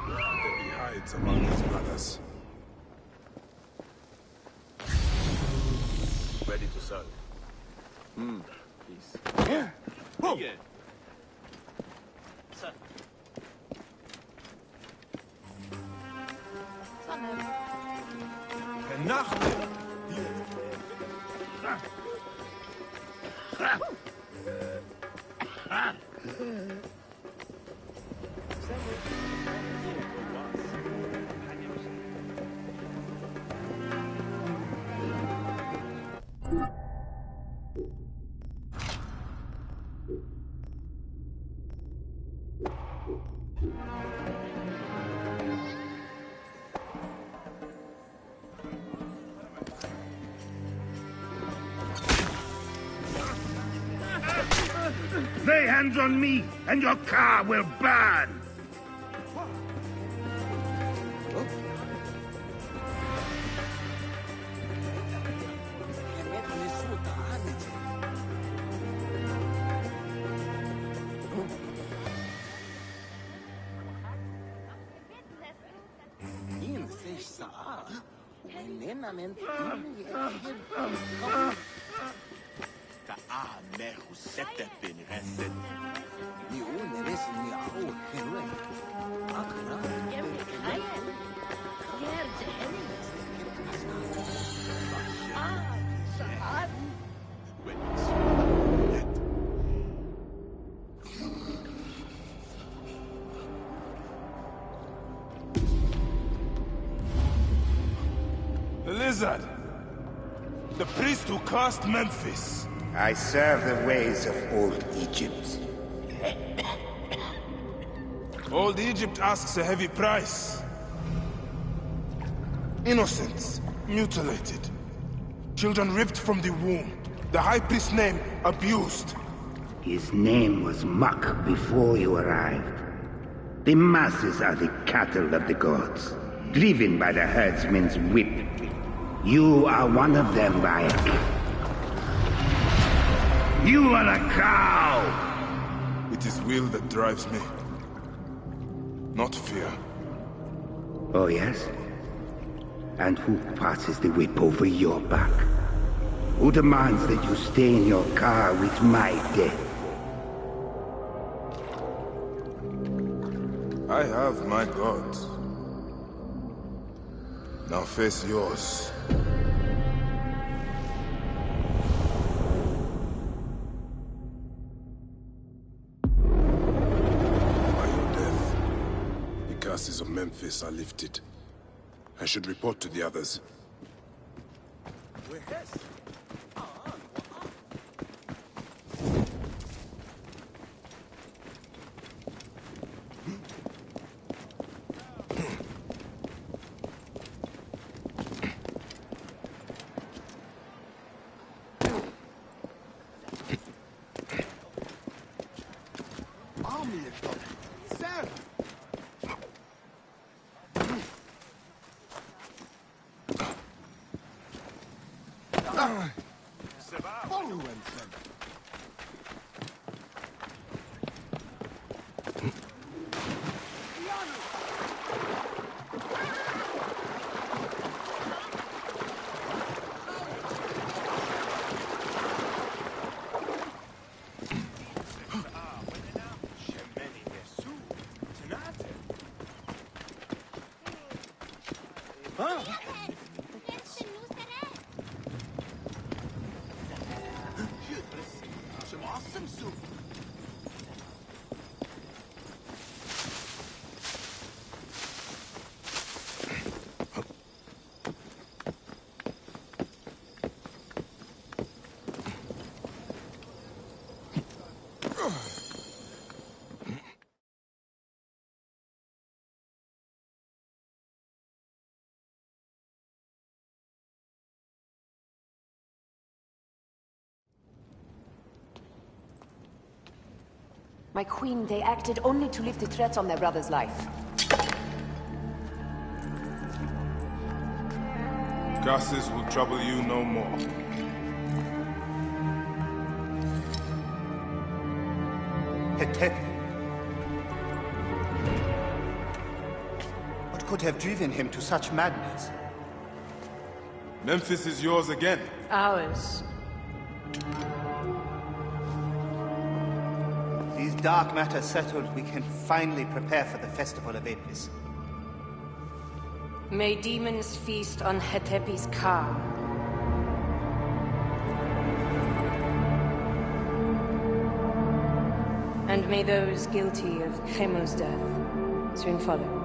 Hitabi hides among his brothers. Ready to serve. Please. Yeah. Sir. Lay hands on me, and your car will burn! wizard. The priest who cursed Memphis. I serve the ways of old Egypt. Old Egypt asks a heavy price. Innocents mutilated. Children ripped from the womb. The high priest's name abused. His name was Muck before you arrived. The masses are the cattle of the gods, driven by the herdsman's whip. You are one of them, Bayek. You are a cow! It is will that drives me, not fear. Oh, yes? And who passes the whip over your back? Who demands that you stay in your car with my death? I have my gods. Now face yours. By your death, the curses of Memphis are lifted. I should report to the others. My queen, they acted only to lift the threats on their brother's life. Curses will trouble you no more. Hitabi. What could have driven him to such madness? Memphis is yours again. Ours. These dark matters settled, we can finally prepare for the festival of Apis. May demons feast on Hitabi's car. And may those guilty of Chemo's death soon follow.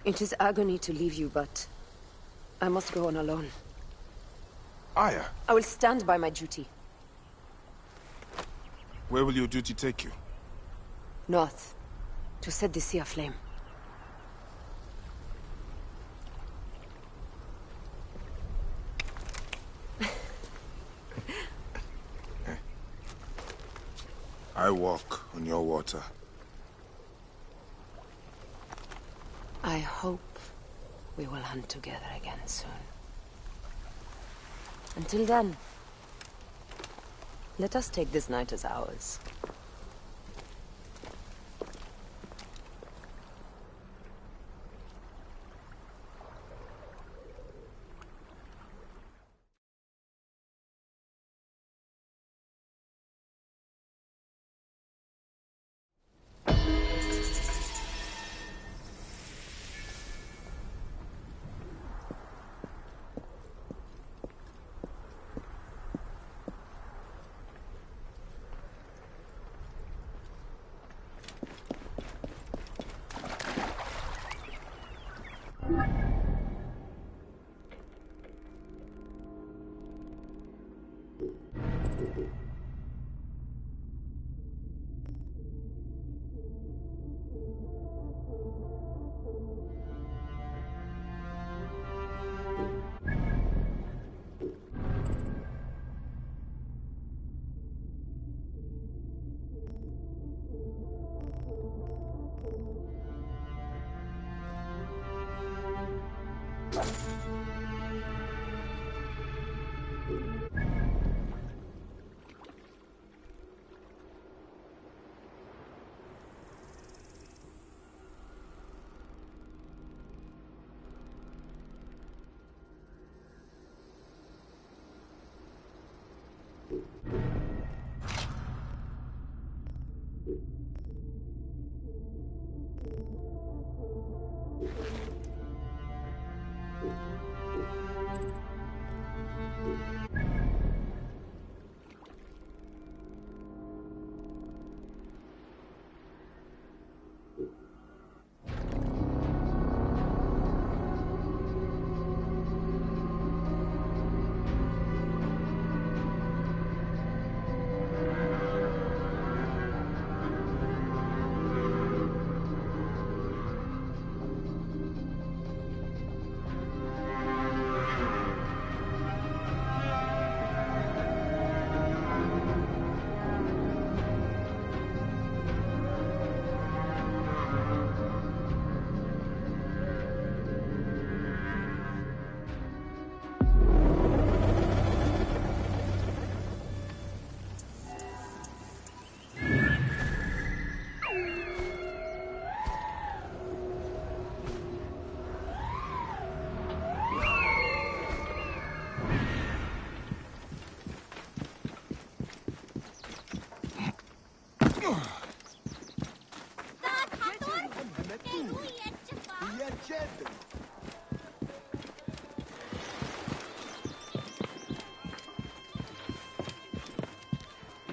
It is agony to leave you, but I must go on alone. Aya, I will stand by my duty. where will your duty take you? North, to set the sea aflame. I walk on your water. I hope we will hunt together again soon. Until then, let us take this night as ours.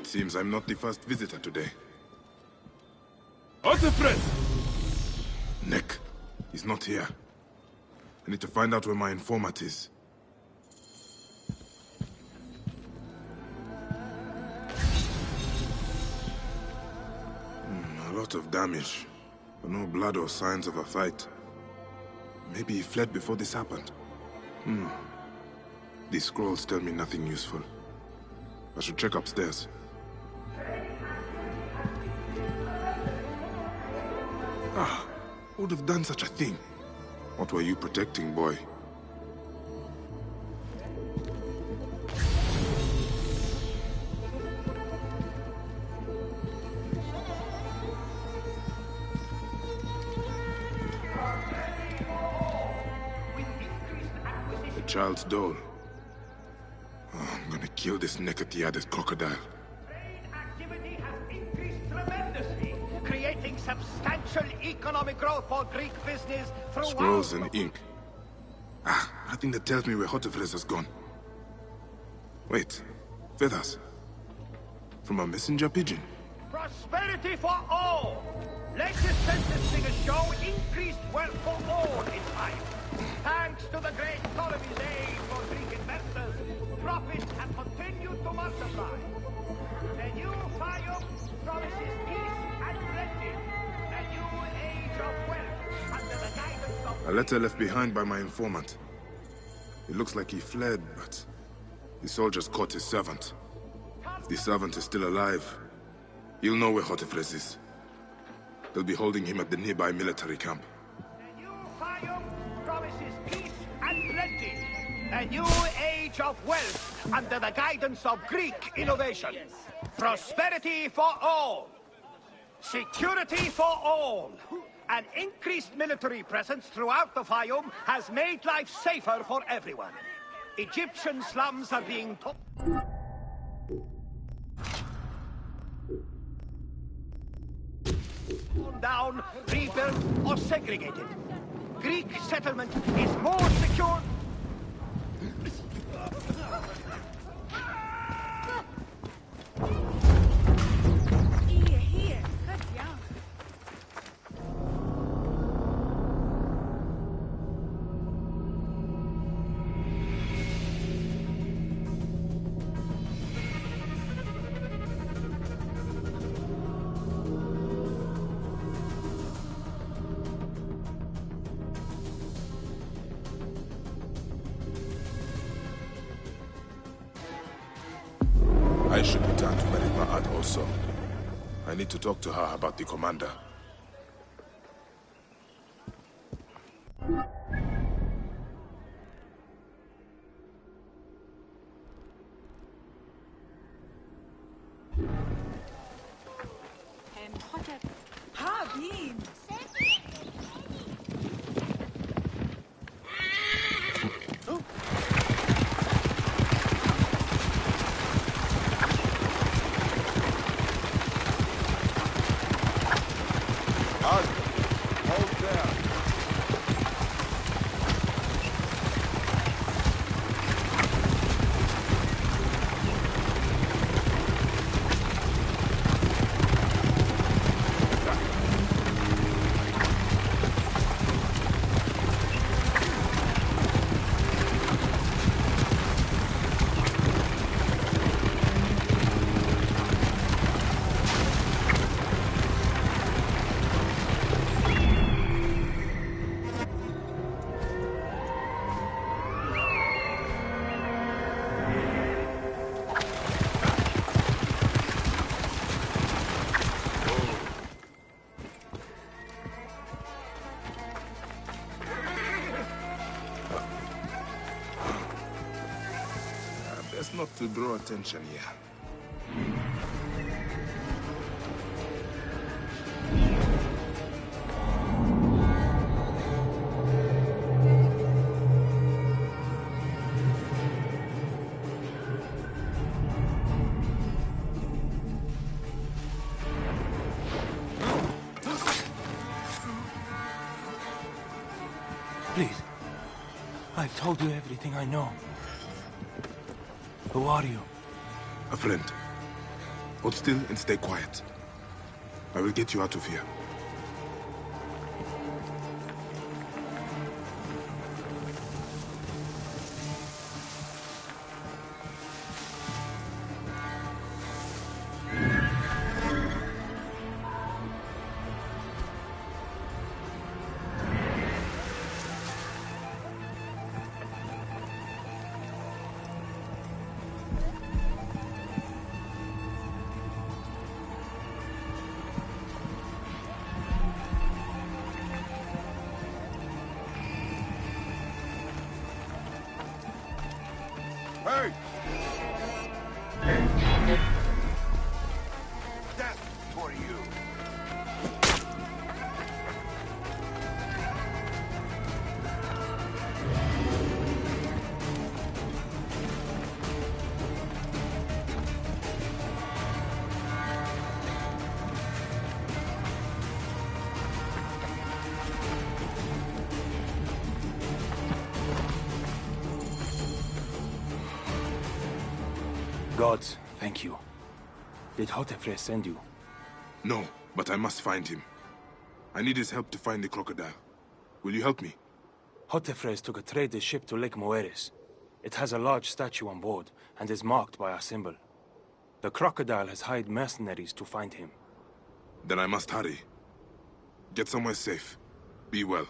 Seems I'm not the first visitor today. Otefred! Nick, he's not here. I need to find out where my informant is. A lot of damage, but no blood or signs of a fight. Maybe he fled before this happened. These scrolls tell me nothing useful. I should check upstairs. Who would have done such a thing? What were you protecting, boy? The child's doll. Oh, I'm gonna kill this naked-eared crocodile. Creating substantial economic growth for Greek business throughout... Scrolls and ink. Nothing that tells me where Hitabi has gone. Wait, feathers. From a messenger pigeon. Prosperity for all! Latest census figures show increased wealth for all in time. Thanks to the great colony's aid for Greek investors, profits have continued to multiply. The new Fayum promises peace and plenty. A new age of wealth under the guidance of... A letter left behind by my informant. It looks like he fled, but the soldiers caught his servant. If the servant is still alive, he'll know where Hotefres is. They'll be holding him at the nearby military camp. The new Fayum promises peace and plenty. A new age of wealth under the guidance of Greek innovation. Prosperity for all. Security for all. An increased military presence throughout the Fayum has made life safer for everyone. Egyptian slums are being torn down, rebuilt, or segregated. Greek settlement is more secure. Here. Good job. I should return to Merit Ma'at also. I need to talk to her about the commander. Habib! Hold there. Best not to draw attention here. Please. I've told you everything I know. Who are you? A friend. Hold still and stay quiet. I will get you out of here. Hey! Death for you. Gods, thank you. Did Hotefres send you? No, but I must find him. I need his help to find the crocodile. Will you help me? Hotefres took a trader ship to Lake Moeris. It has a large statue on board, and is marked by our symbol. The crocodile has hired mercenaries to find him. Then I must hurry. Get somewhere safe. Be well.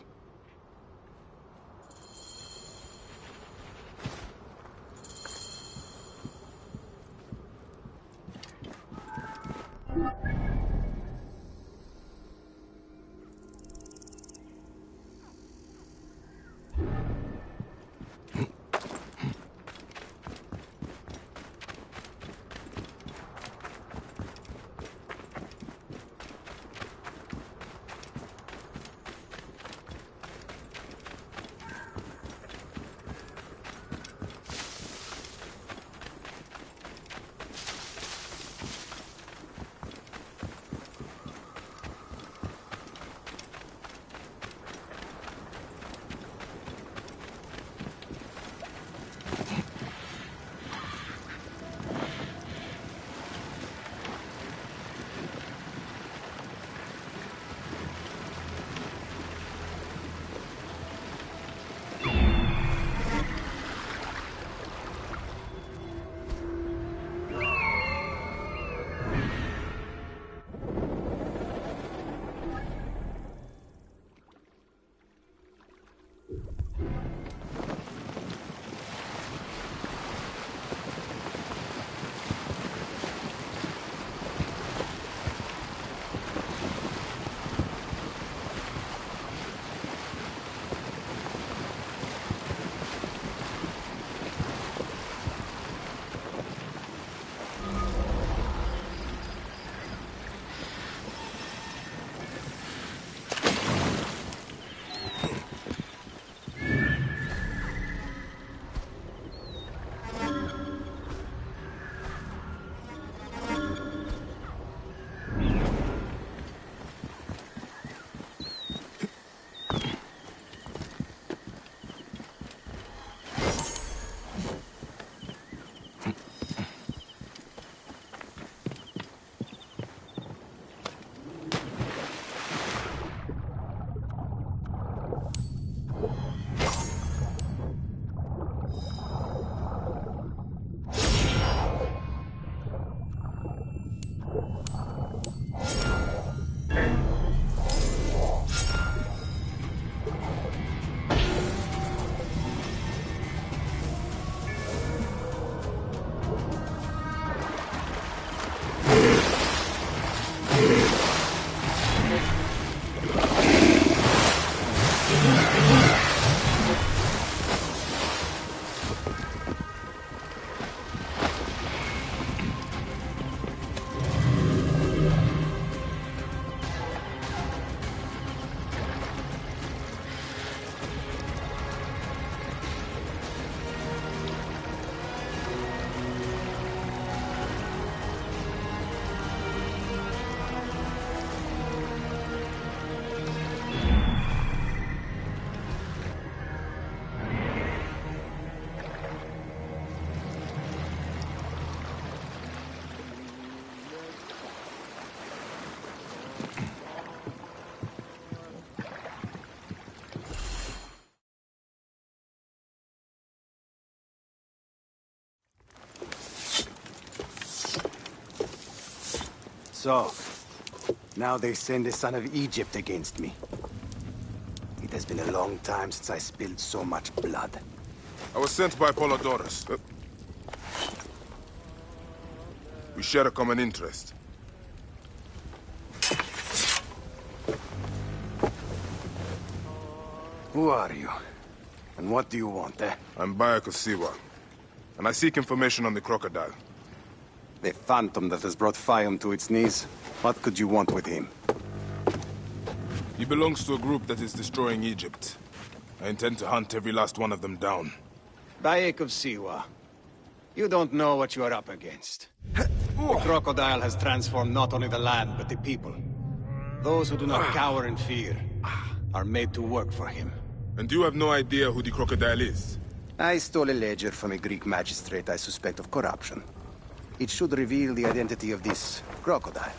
So, now they send the son of Egypt against me. It has been a long time since I spilled so much blood. I was sent by Polydorus. We share a common interest. Who are you? And what do you want, eh? I'm Bayek of Siwa, and I seek information on the crocodile. The phantom that has brought Fium to its knees. What could you want with him? He belongs to a group that is destroying Egypt. I intend to hunt every last one of them down. Bayek of Siwa, you don't know what you are up against. The crocodile has transformed not only the land, but the people. Those who do not cower in fear are made to work for him. And you have no idea who the crocodile is? I stole a ledger from a Greek magistrate I suspect of corruption. It should reveal the identity of this crocodile.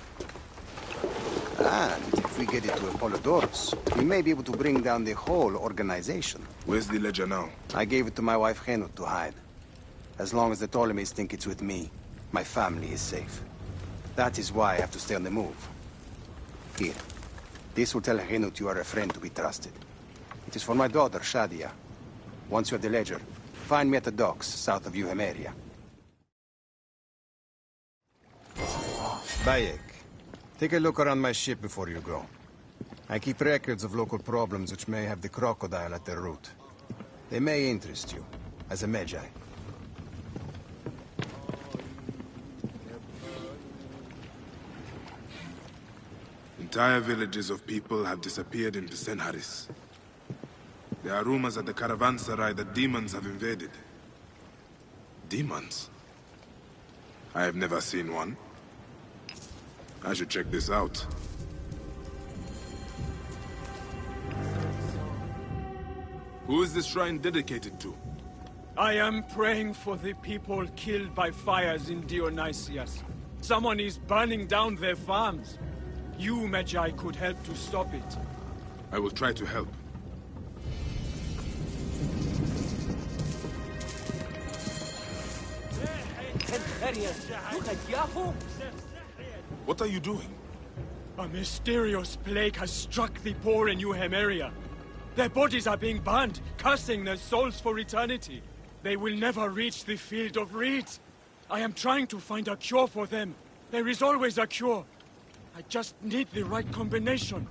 And if we get it to Apollodorus, we may be able to bring down the whole organization. Where's the ledger now? I gave it to my wife Henut to hide. As long as the Ptolemies think it's with me, my family is safe. That is why I have to stay on the move. Here. This will tell Henut you are a friend to be trusted. It is for my daughter, Shadia. Once you have the ledger, find me at the docks south of Euhemeria. Bayek, take a look around my ship before you go. I keep records of local problems which may have the crocodile at their root. They may interest you, as a Magi. Entire villages of people have disappeared in Senharis. There are rumors at the caravanserai that demons have invaded. Demons? I have never seen one. I should check this out. Who is this shrine dedicated to? I am praying for the people killed by fires in Dionysius. Someone is burning down their farms. You, Magi, could help to stop it. I will try to help. What are you doing? A mysterious plague has struck the poor in Euhemeria. Their bodies are being burned, cursing their souls for eternity. They will never reach the field of reeds. I am trying to find a cure for them. There is always a cure. I just need the right combination.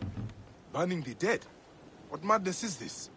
Burning the dead? What madness is this?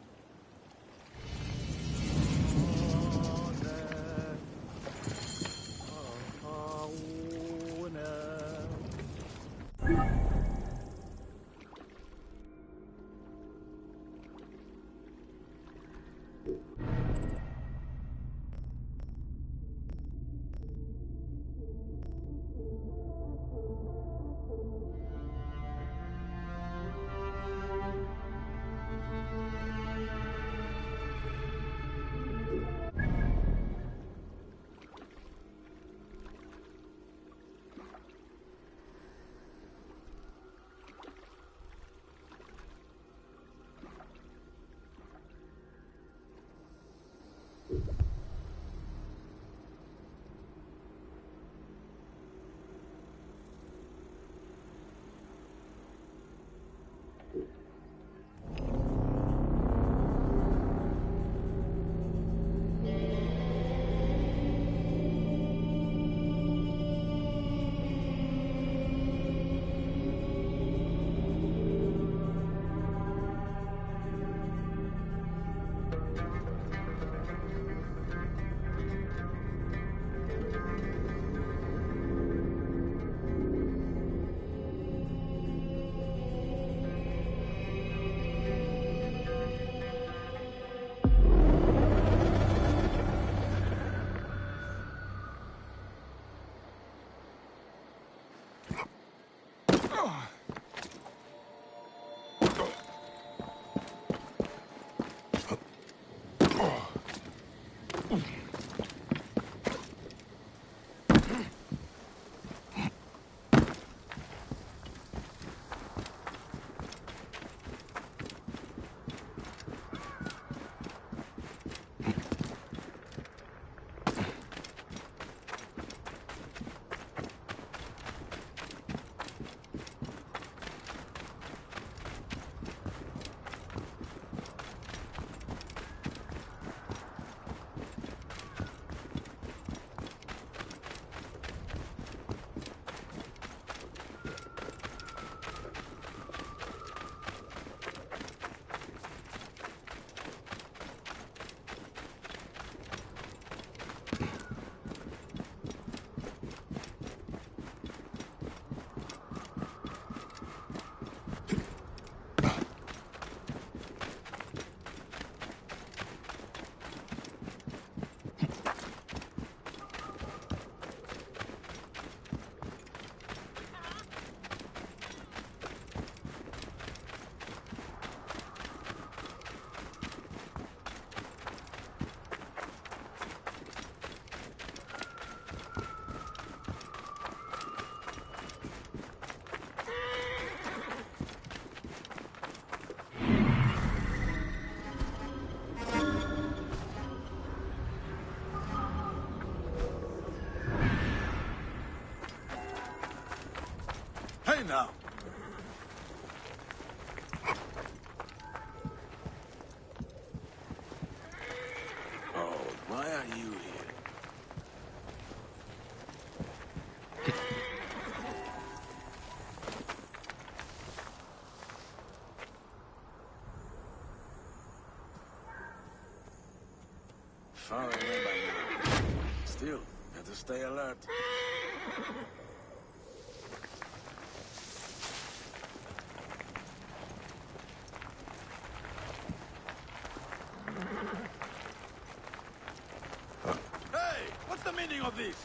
now. Oh, why are you here? Far away by now. Still, have to stay alert. Hey, what's the meaning of this?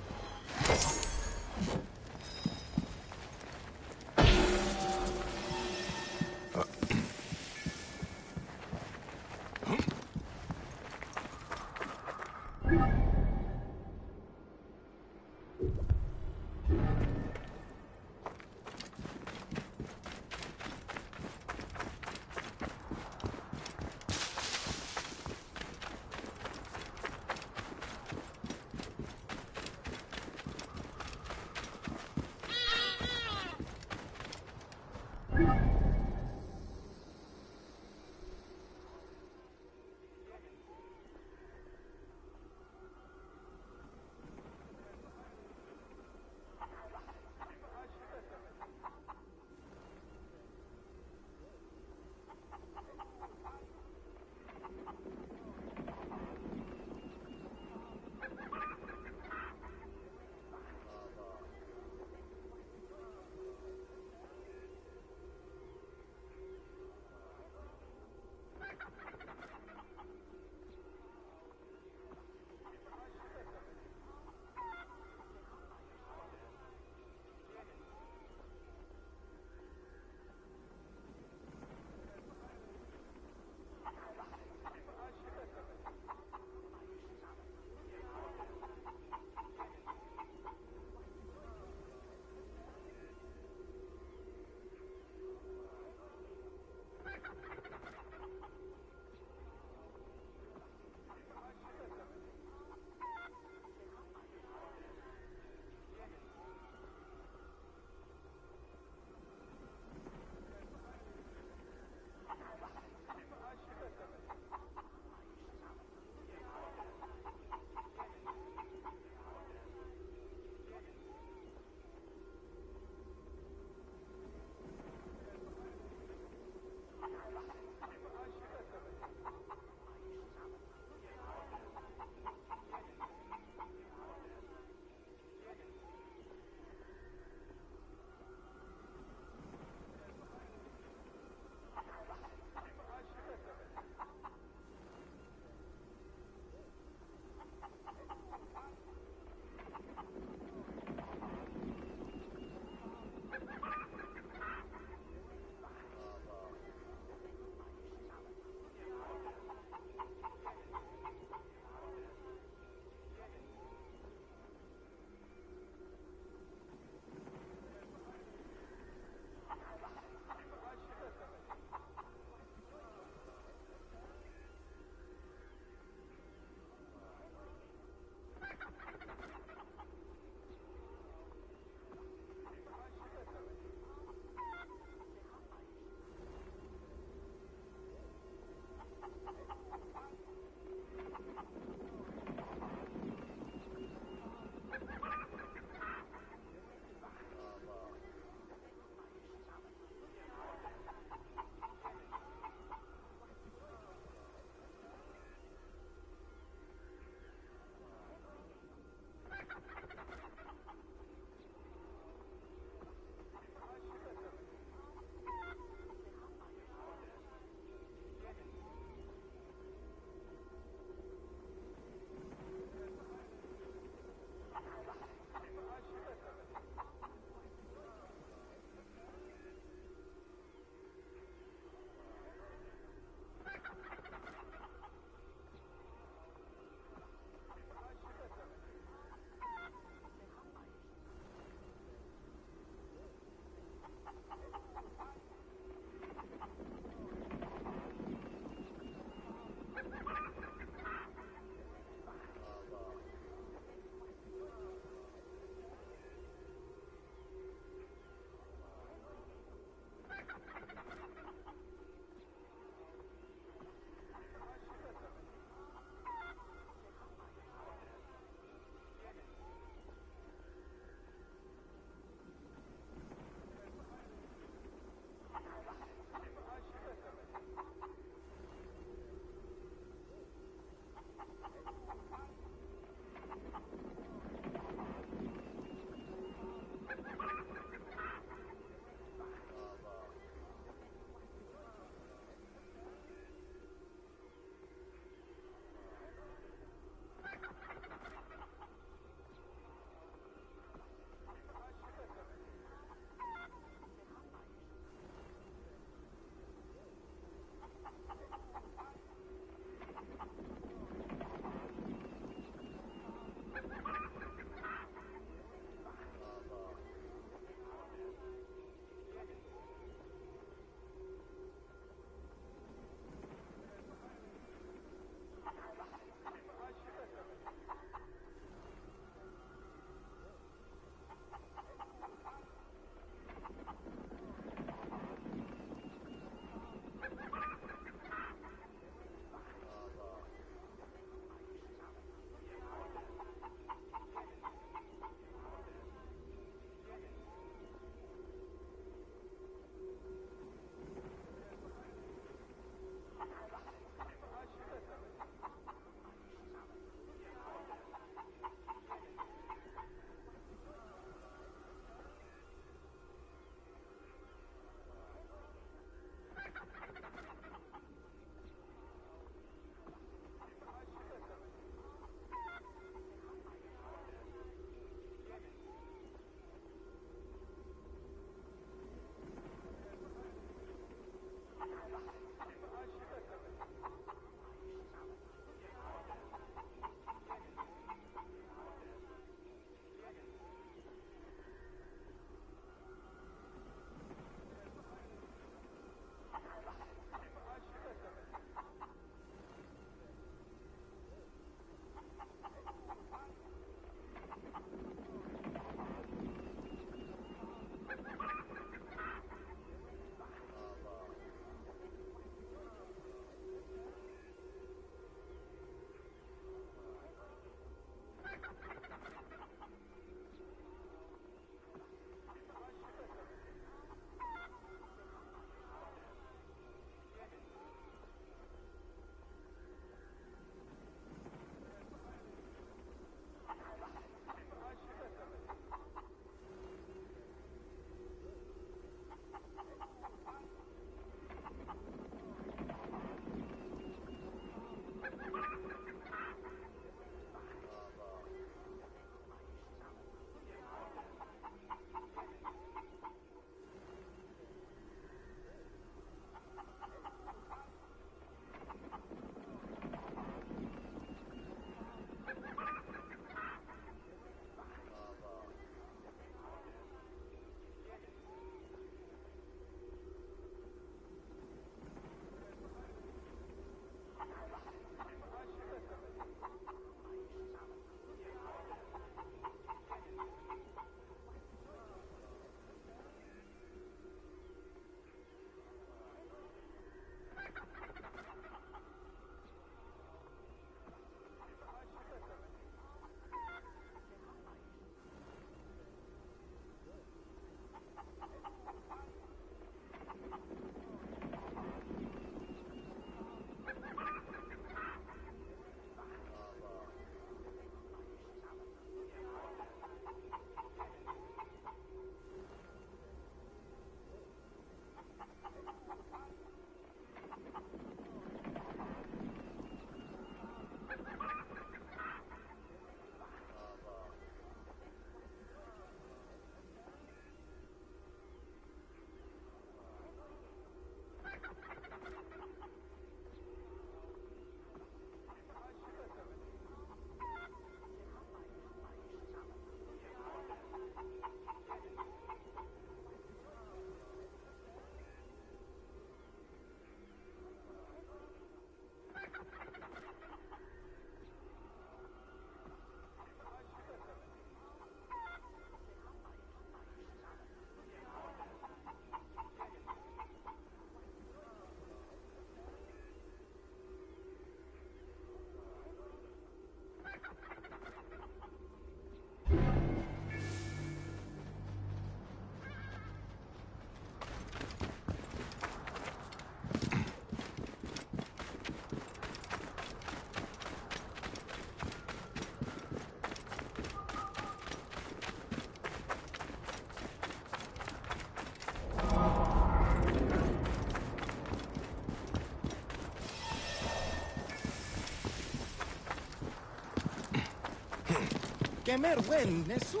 kemer wen nesu.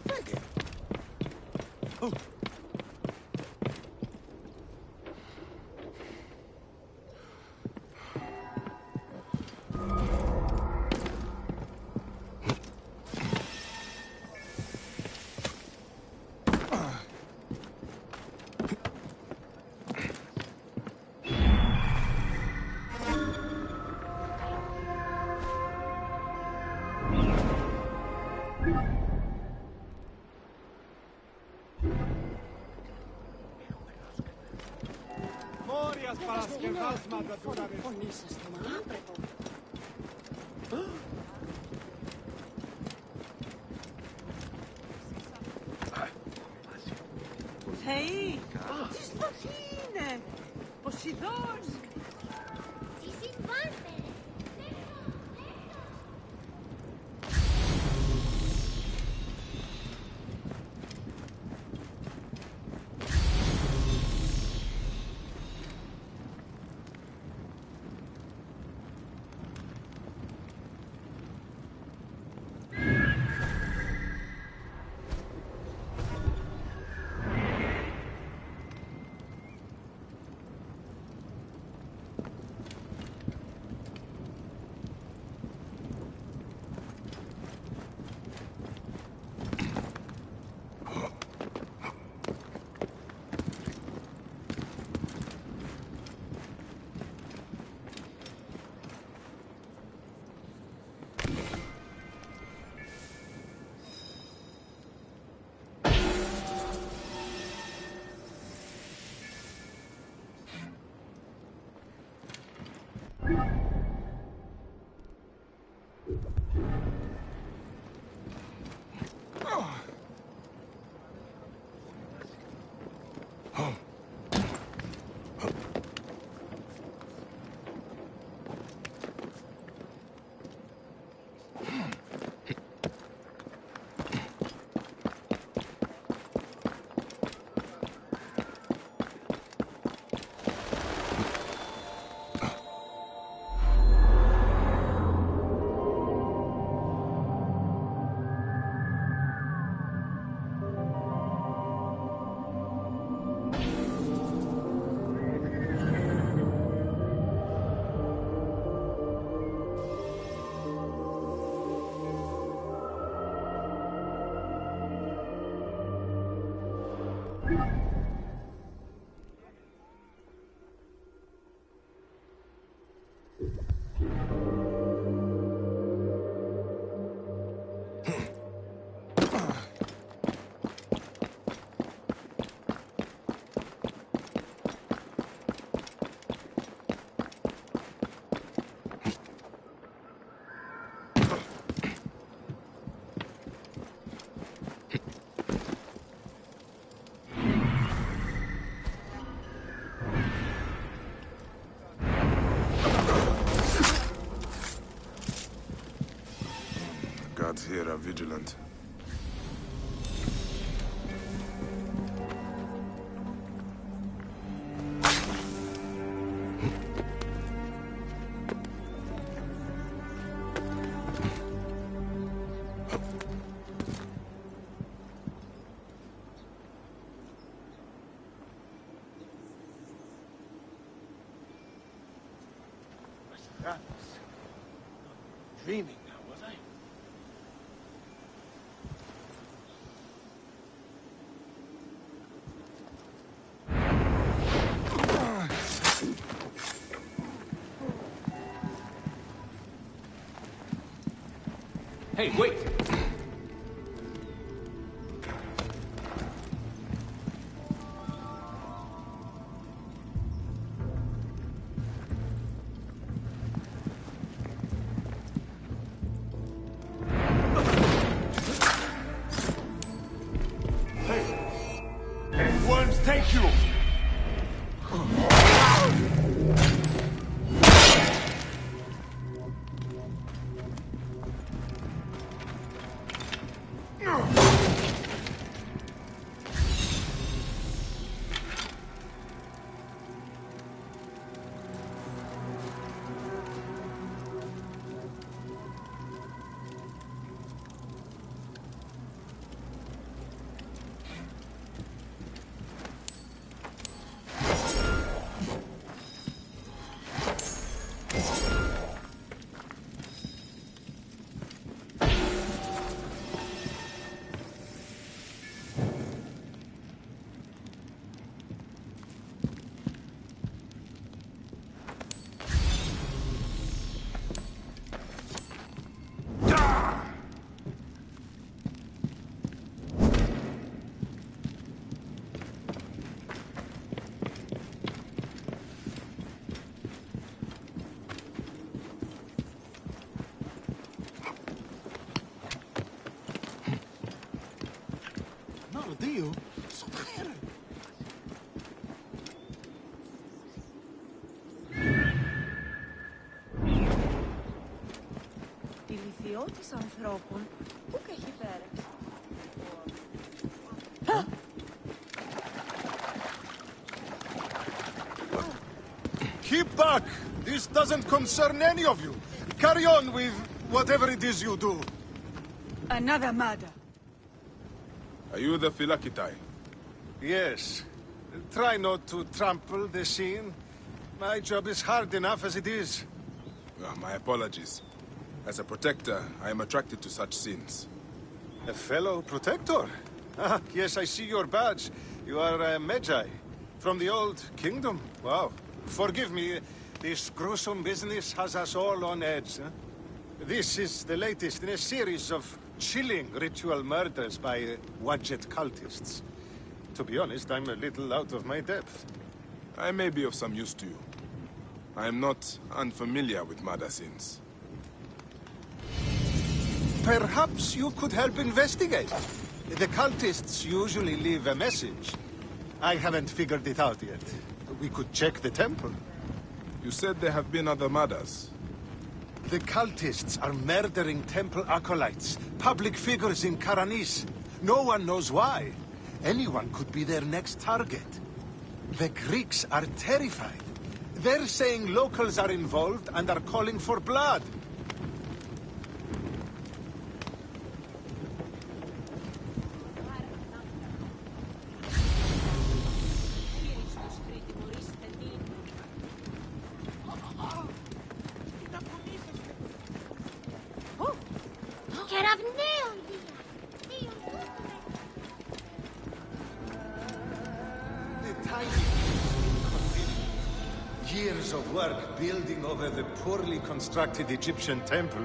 Fege. Oh. Hey, τι στο είναι, Ποσειδός. Τι συμβάντε. Guards here are vigilant. That was dreaming now, was I? Hey, wait! Worms, take you! πατριώτης ανθρώπων. Πού και έχει φέρει. Keep back! This doesn't concern any of you. Carry on with whatever it is you do. Another murder. Are you the Philakitai? Yes. Try not to trample the scene. My job is hard enough as it is. Well, my apologies. As a protector, I am attracted to such scenes. A fellow protector? Ah, yes, I see your badge. You are a Magi. From the old kingdom. Wow. Forgive me, this gruesome business has us all on edge. Huh? This is the latest in a series of chilling ritual murders by Wadjet cultists. To be honest, I'm a little out of my depth. I may be of some use to you. I am not unfamiliar with murder scenes. Perhaps you could help investigate. The cultists usually leave a message. I haven't figured it out yet. We could check the temple. You said there have been other murders. The cultists are murdering temple acolytes, public figures in Karanis. No one knows why. Anyone could be their next target. The Greeks are terrified. They're saying locals are involved and are calling for blood. Years of work building over the poorly constructed Egyptian temple.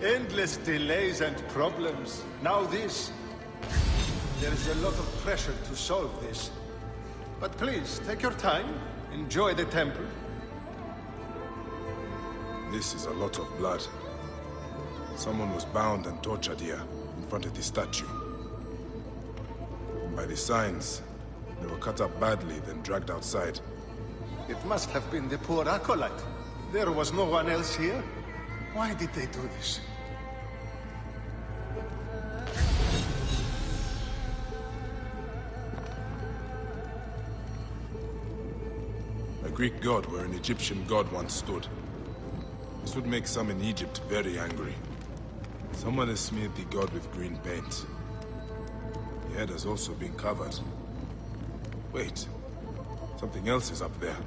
Endless delays and problems. Now this. There is a lot of pressure to solve this. But please, take your time. Enjoy the temple. This is a lot of blood. Someone was bound and tortured here, in front of the statue. By the signs, they were cut up badly, then dragged outside. It must have been the poor acolyte. There was no one else here. Why did they do this? A Greek god where an Egyptian god once stood. This would make some in Egypt very angry. Someone has smeared the god with green paint. The head has also been covered. Wait. Something else is up there.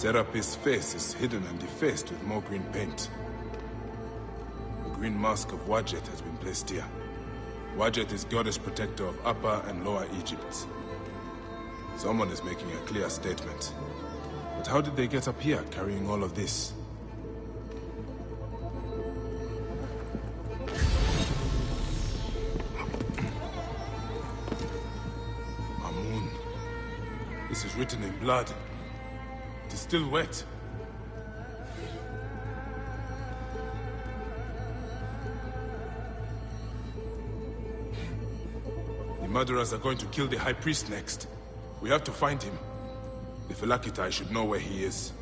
Serapis' face is hidden and defaced with more green paint. The green mask of Wadjet has been placed here. Wadjet is goddess protector of Upper and Lower Egypt. Someone is making a clear statement. But how did they get up here carrying all of this? Amun. This is written in blood. It is still wet. The murderers are going to kill the High Priest next. We have to find him. The Philakitai should know where he is.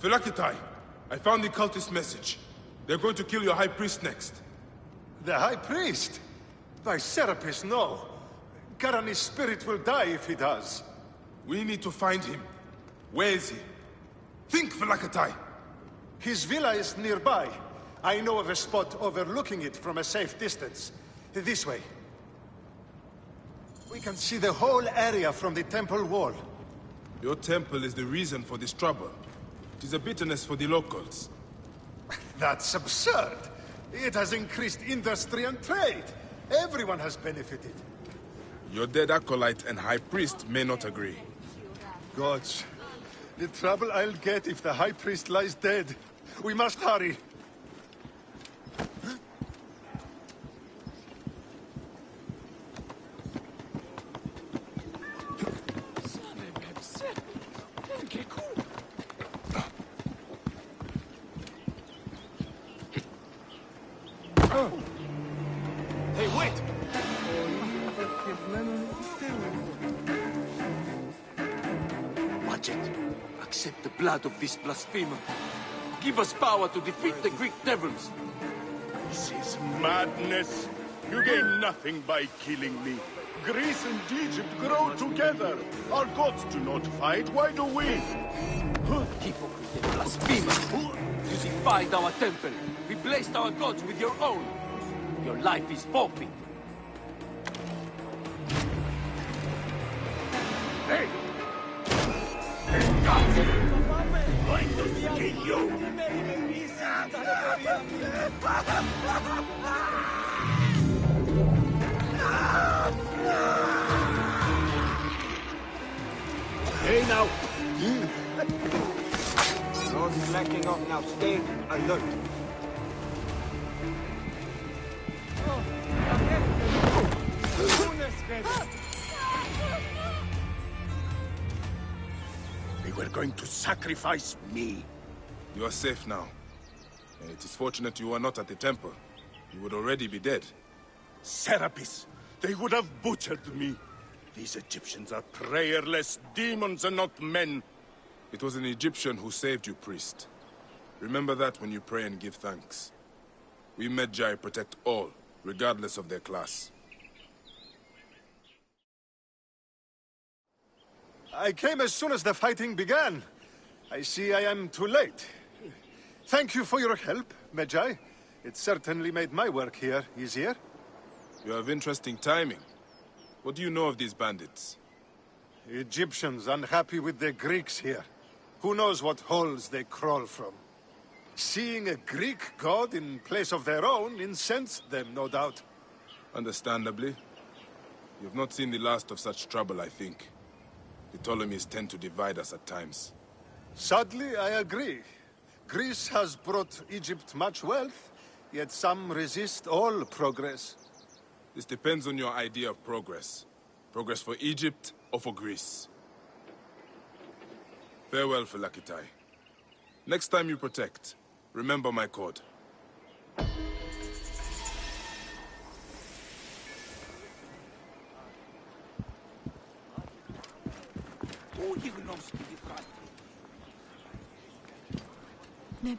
Philakitai, I found the cultist message. They're going to kill your High Priest next. The High Priest? By Serapis, no. Garani's spirit will die if he does. We need to find him. Where is he? Think, Philakitai! His villa is nearby. I know of a spot overlooking it from a safe distance. This way. We can see the whole area from the temple wall. Your temple is the reason for this trouble. It is a bitterness for the locals. That's absurd. It has increased industry and trade. Everyone has benefited. Your dead acolyte and high priest may not agree. Gods, the trouble I'll get if the high priest lies dead. We must hurry. Hey, wait! Watch it. Accept the blood of this blasphemer. Give us power to defeat the Greek devils. This is madness. You gain nothing by killing me. Greece and Egypt grow together. Our gods do not fight. Why do we? Hypocrite and blasphemer. You defied our temple. Replaced our gods with your own. Your life is forfeit. Hey! I'm going to kill you! Hey now! No slacking off now. Stay alert. They were going to sacrifice me. You are safe now. And it is fortunate you are not at the temple. You would already be dead. Serapis, they would have butchered me. These Egyptians are prayerless demons and not men. It was an Egyptian who saved you, priest. Remember that when you pray and give thanks. We Magi protect all, regardless of their class. I came as soon as the fighting began. I see I am too late. Thank you for your help, Magi. It certainly made my work here easier. You have interesting timing. What do you know of these bandits? Egyptians unhappy with the Greeks here. Who knows what holes they crawl from? Seeing a Greek god in place of their own incensed them, no doubt. Understandably. You've not seen the last of such trouble, I think. The Ptolemies tend to divide us at times. Sadly, I agree. Greece has brought Egypt much wealth, yet some resist all progress. This depends on your idea of progress. Progress for Egypt or for Greece. Farewell, Phylakitai. Next time you protect, remember my code. Neb,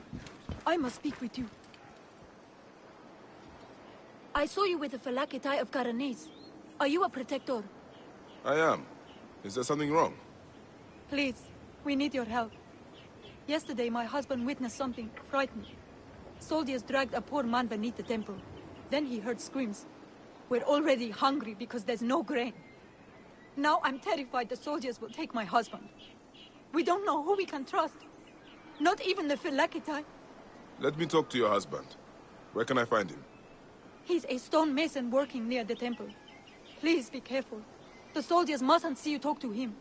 I must speak with you. I saw you with the Phylakitai of Karanes. Are you a protector? I am. Is there something wrong? Please, we need your help. Yesterday, my husband witnessed something frightening. Soldiers dragged a poor man beneath the temple. Then he heard screams. We're already hungry because there's no grain. Now I'm terrified the soldiers will take my husband. We don't know who we can trust. Not even the Phylakitai. Let me talk to your husband. Where can I find him? He's a stone mason working near the temple. Please be careful. The soldiers mustn't see you talk to him.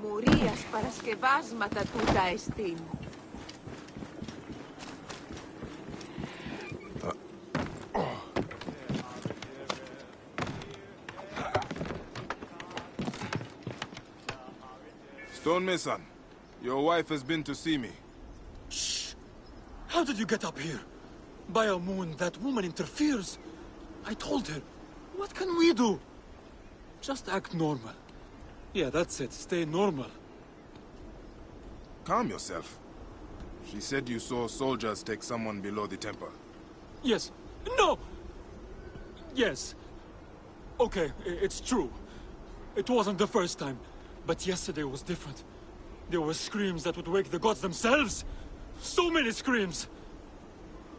Μουρίας παρασκευάσματα τούτα εστίν. Stonemason, your wife has been to see me. Shh! How did you get up here? By a moon, that woman interferes. I told her. What can we do? Just act normal. Yeah, that's it. Stay normal. Calm yourself. She said you saw soldiers take someone below the temple. Yes. No! Yes. Okay, it's true. It wasn't the first time. But yesterday was different. There were screams that would wake the gods themselves. So many screams.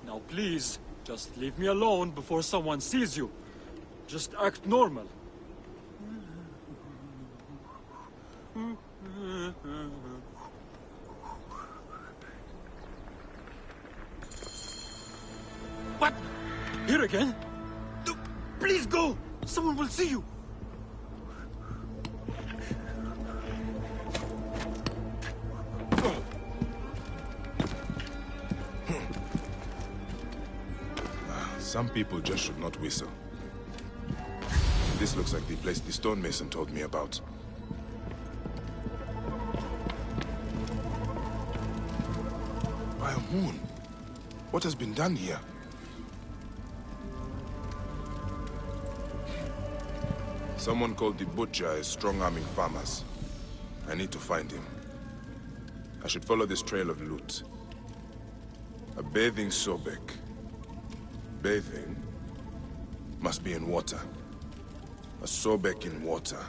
Now please, just leave me alone before someone sees you. Just act normal. What? Here again? No, please go! Someone will see you! Some people just should not whistle. This looks like the place the stonemason told me about. By a moon. What has been done here? Someone called the Butcher is strong-arming farmers. I need to find him. I should follow this trail of loot. A bathing Sobek. Bathing must be in water. A Sobek in water.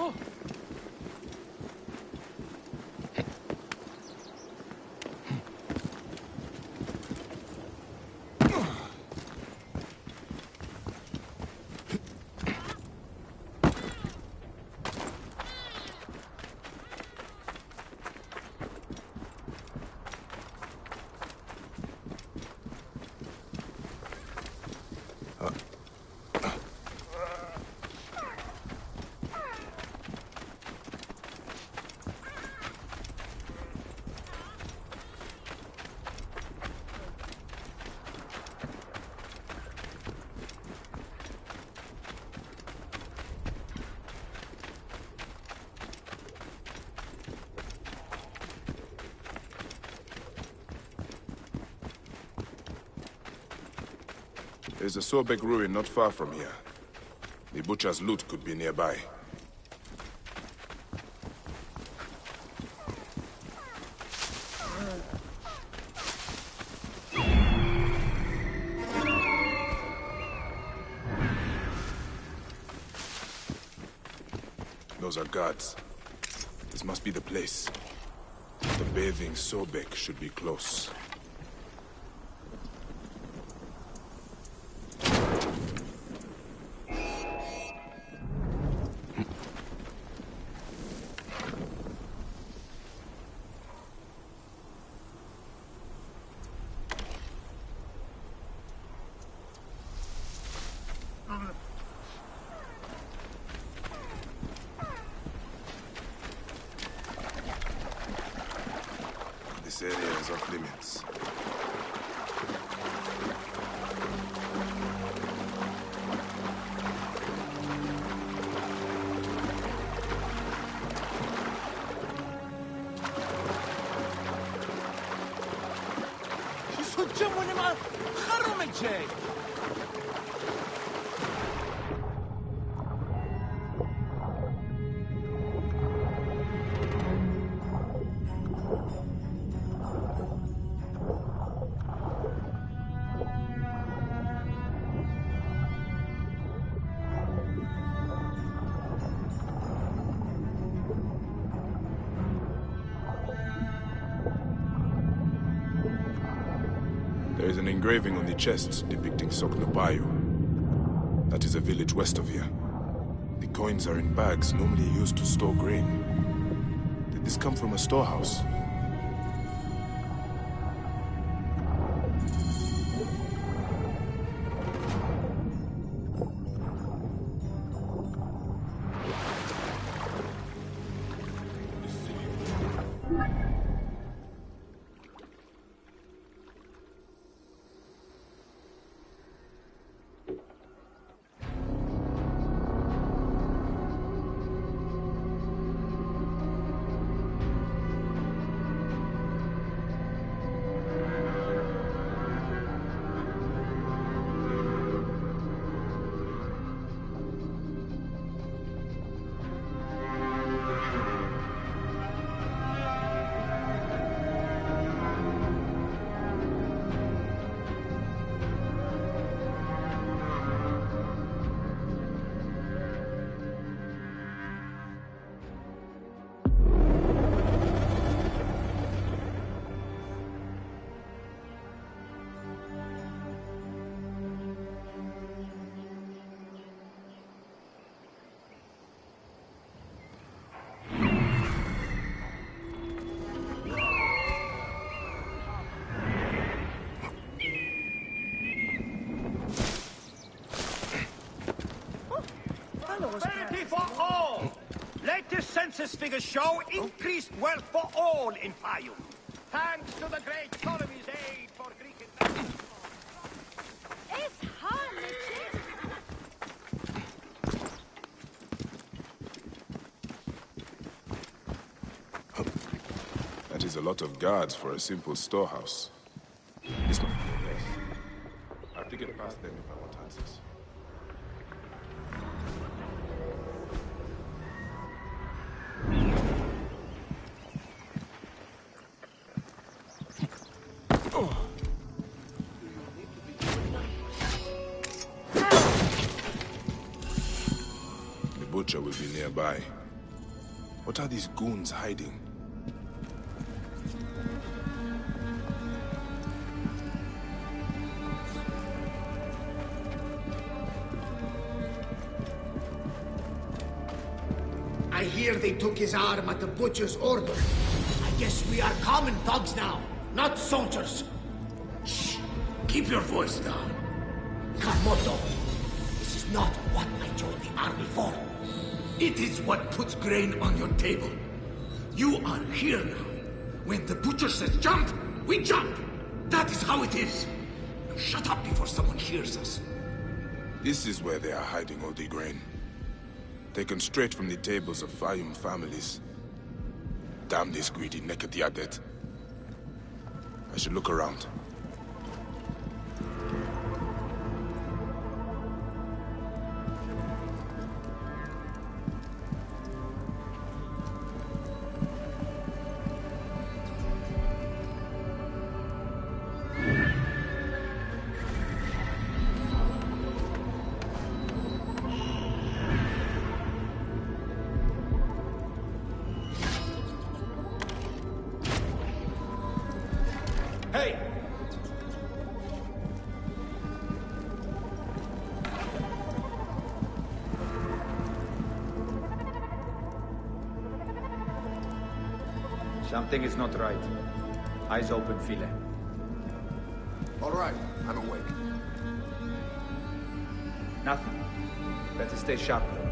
Oh! There's a Sobek ruin not far from here. The Butcher's loot could be nearby. Those are guards. This must be the place. The bathing Sobek should be close. This area is off limits. There is an engraving on the chest depicting Soknobayu. That is a village west of here. The coins are in bags normally used to store grain. Did this come from a storehouse? Prosperity for all! Latest census figures show increased wealth for all in Fayum. Thanks to the great colony's aid for Greek investment. That is a lot of guards for a simple storehouse. It's not the place. I have to get past them if I want answers. The butcher will be nearby. What are these goons hiding? I hear they took his arm at the butcher's order. I guess we are common thugs now, not soldiers. Shh! Keep your voice down. Kamoto, this is not what I joined the army for. It is what puts grain on your table. You are here now. When the butcher says jump, we jump. That is how it is. Now shut up before someone hears us. This is where they are hiding all the grain. Taken straight from the tables of Fayum families. Damn this greedy Nekatiadet. I should look around. Hey! Something is not right. Eyes open, File. All right, I'm awake. Nothing. Better stay sharp, though.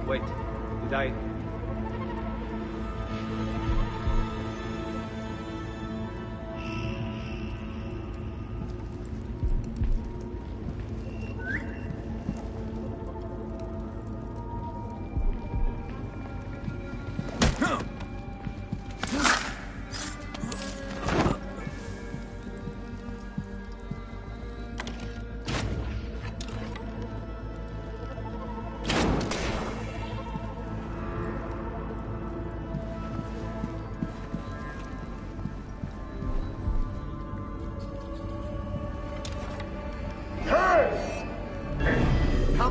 Wait, did I...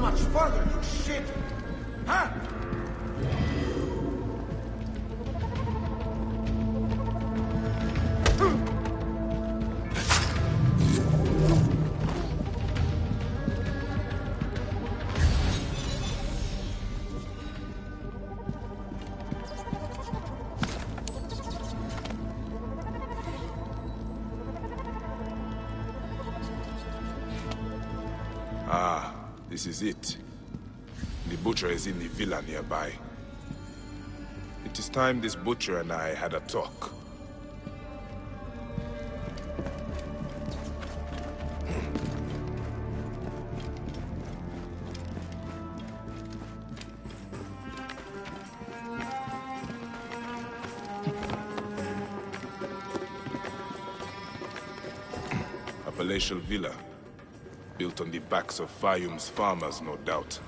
much further, you shit? Huh? Ah, this is it. The butcher is in the villa nearby. It is time this butcher and I had a talk. A palatial villa. Built on the backs of Fayum's farmers, no doubt.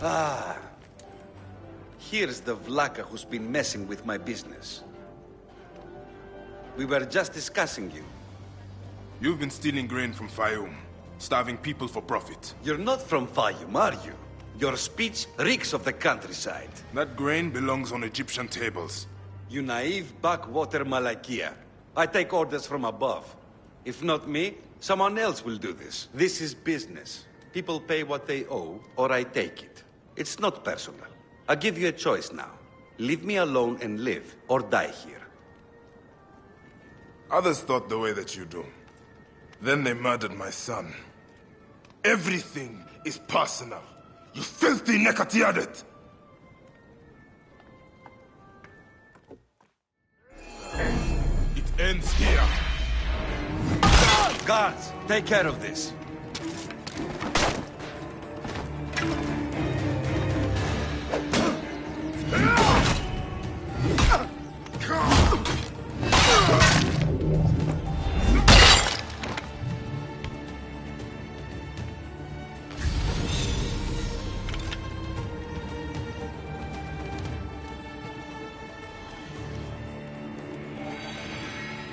Ah, here's the Vlaka who's been messing with my business. We were just discussing you. You've been stealing grain from Fayum, starving people for profit. You're not from Fayum, are you? Your speech reeks of the countryside. That grain belongs on Egyptian tables. You naive backwater Malakia. I take orders from above. If not me, someone else will do this. This is business. People pay what they owe, or I take it. It's not personal. I give you a choice now. Leave me alone and live, or die here. Others thought the way that you do. Then they murdered my son. Everything is personal. You filthy Nekatiadet! It ends here. Guards, take care of this.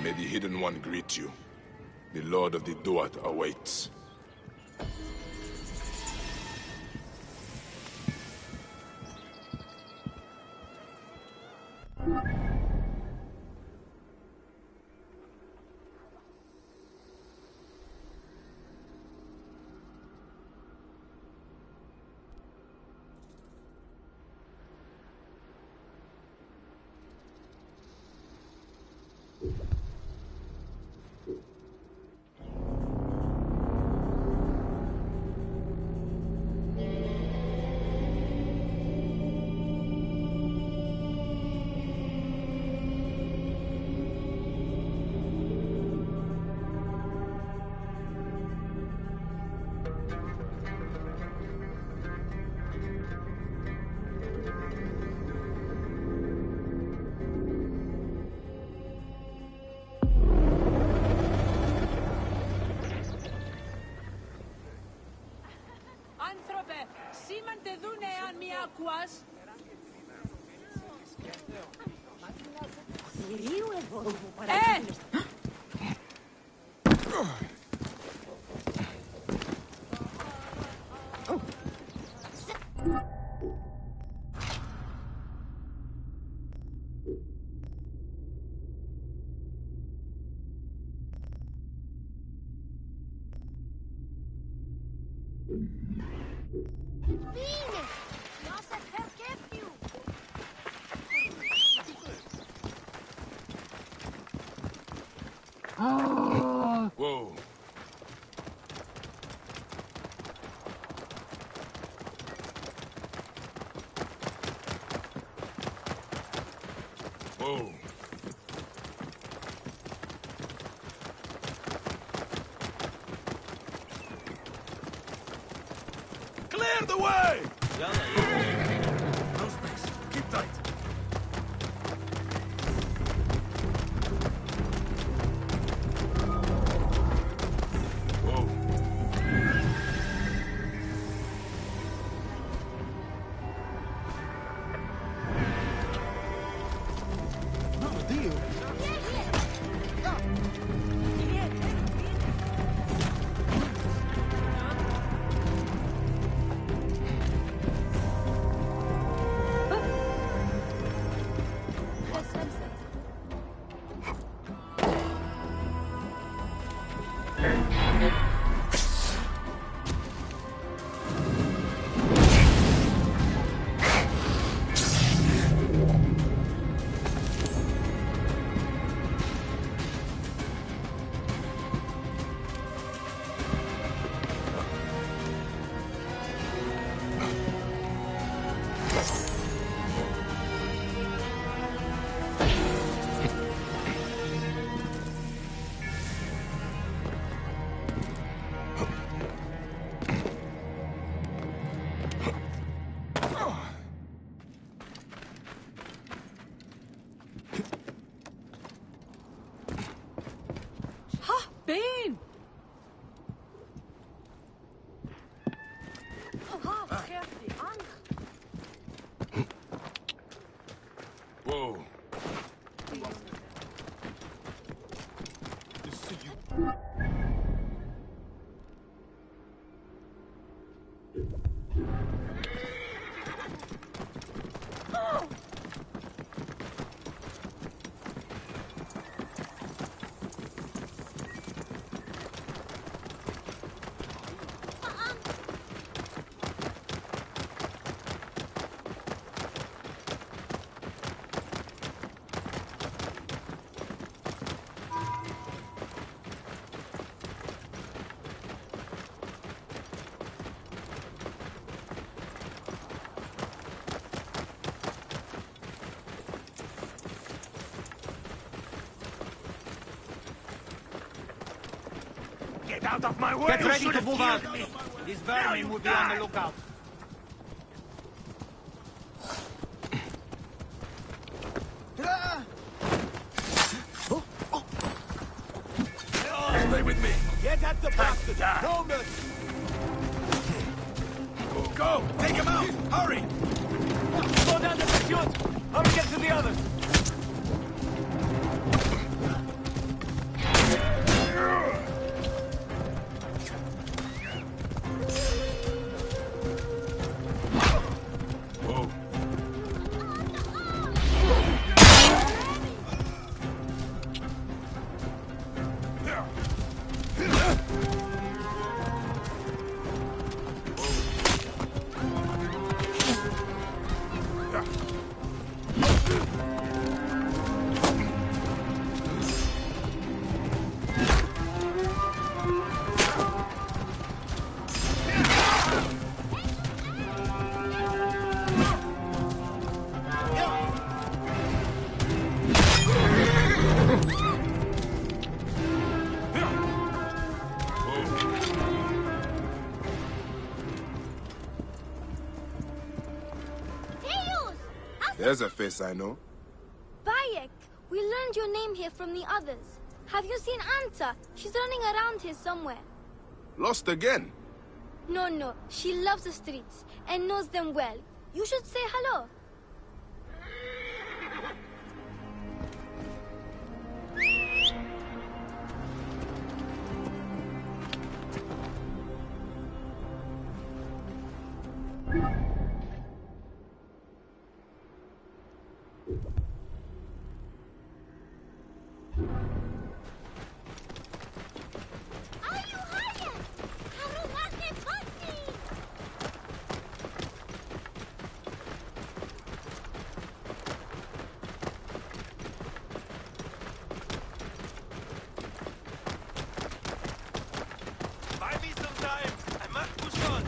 May the Hidden One greet you. The Lord of the Duat awaits. Whoa. the way! No space. Keep tight. Whoa. Bane! Whoa. Get out of my way! Get ready You to should move have out. killed me. These Now vermin you will be on die. the lookout. Stay with me. Get at the bastard! No mercy! Go! Take him out! Hurry! Slow down the pursuit! I'll get to the others! Whoa. There's a face I know. Bayek, we learned your name here from the others. Have you seen Anta? She's running around here somewhere. Lost again. No, she loves the streets and knows them well. You should say hello. Buy me some time! I must push on!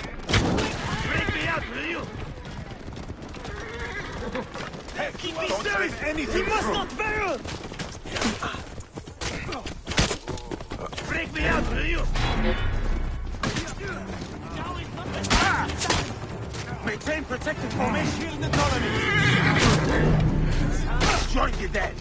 Break me out, will you? Hey, keep me Don't stirring! say anything, He must bro. not fail! Take me out, will you? Maintain protective formation. Shield the colony. Join the dead.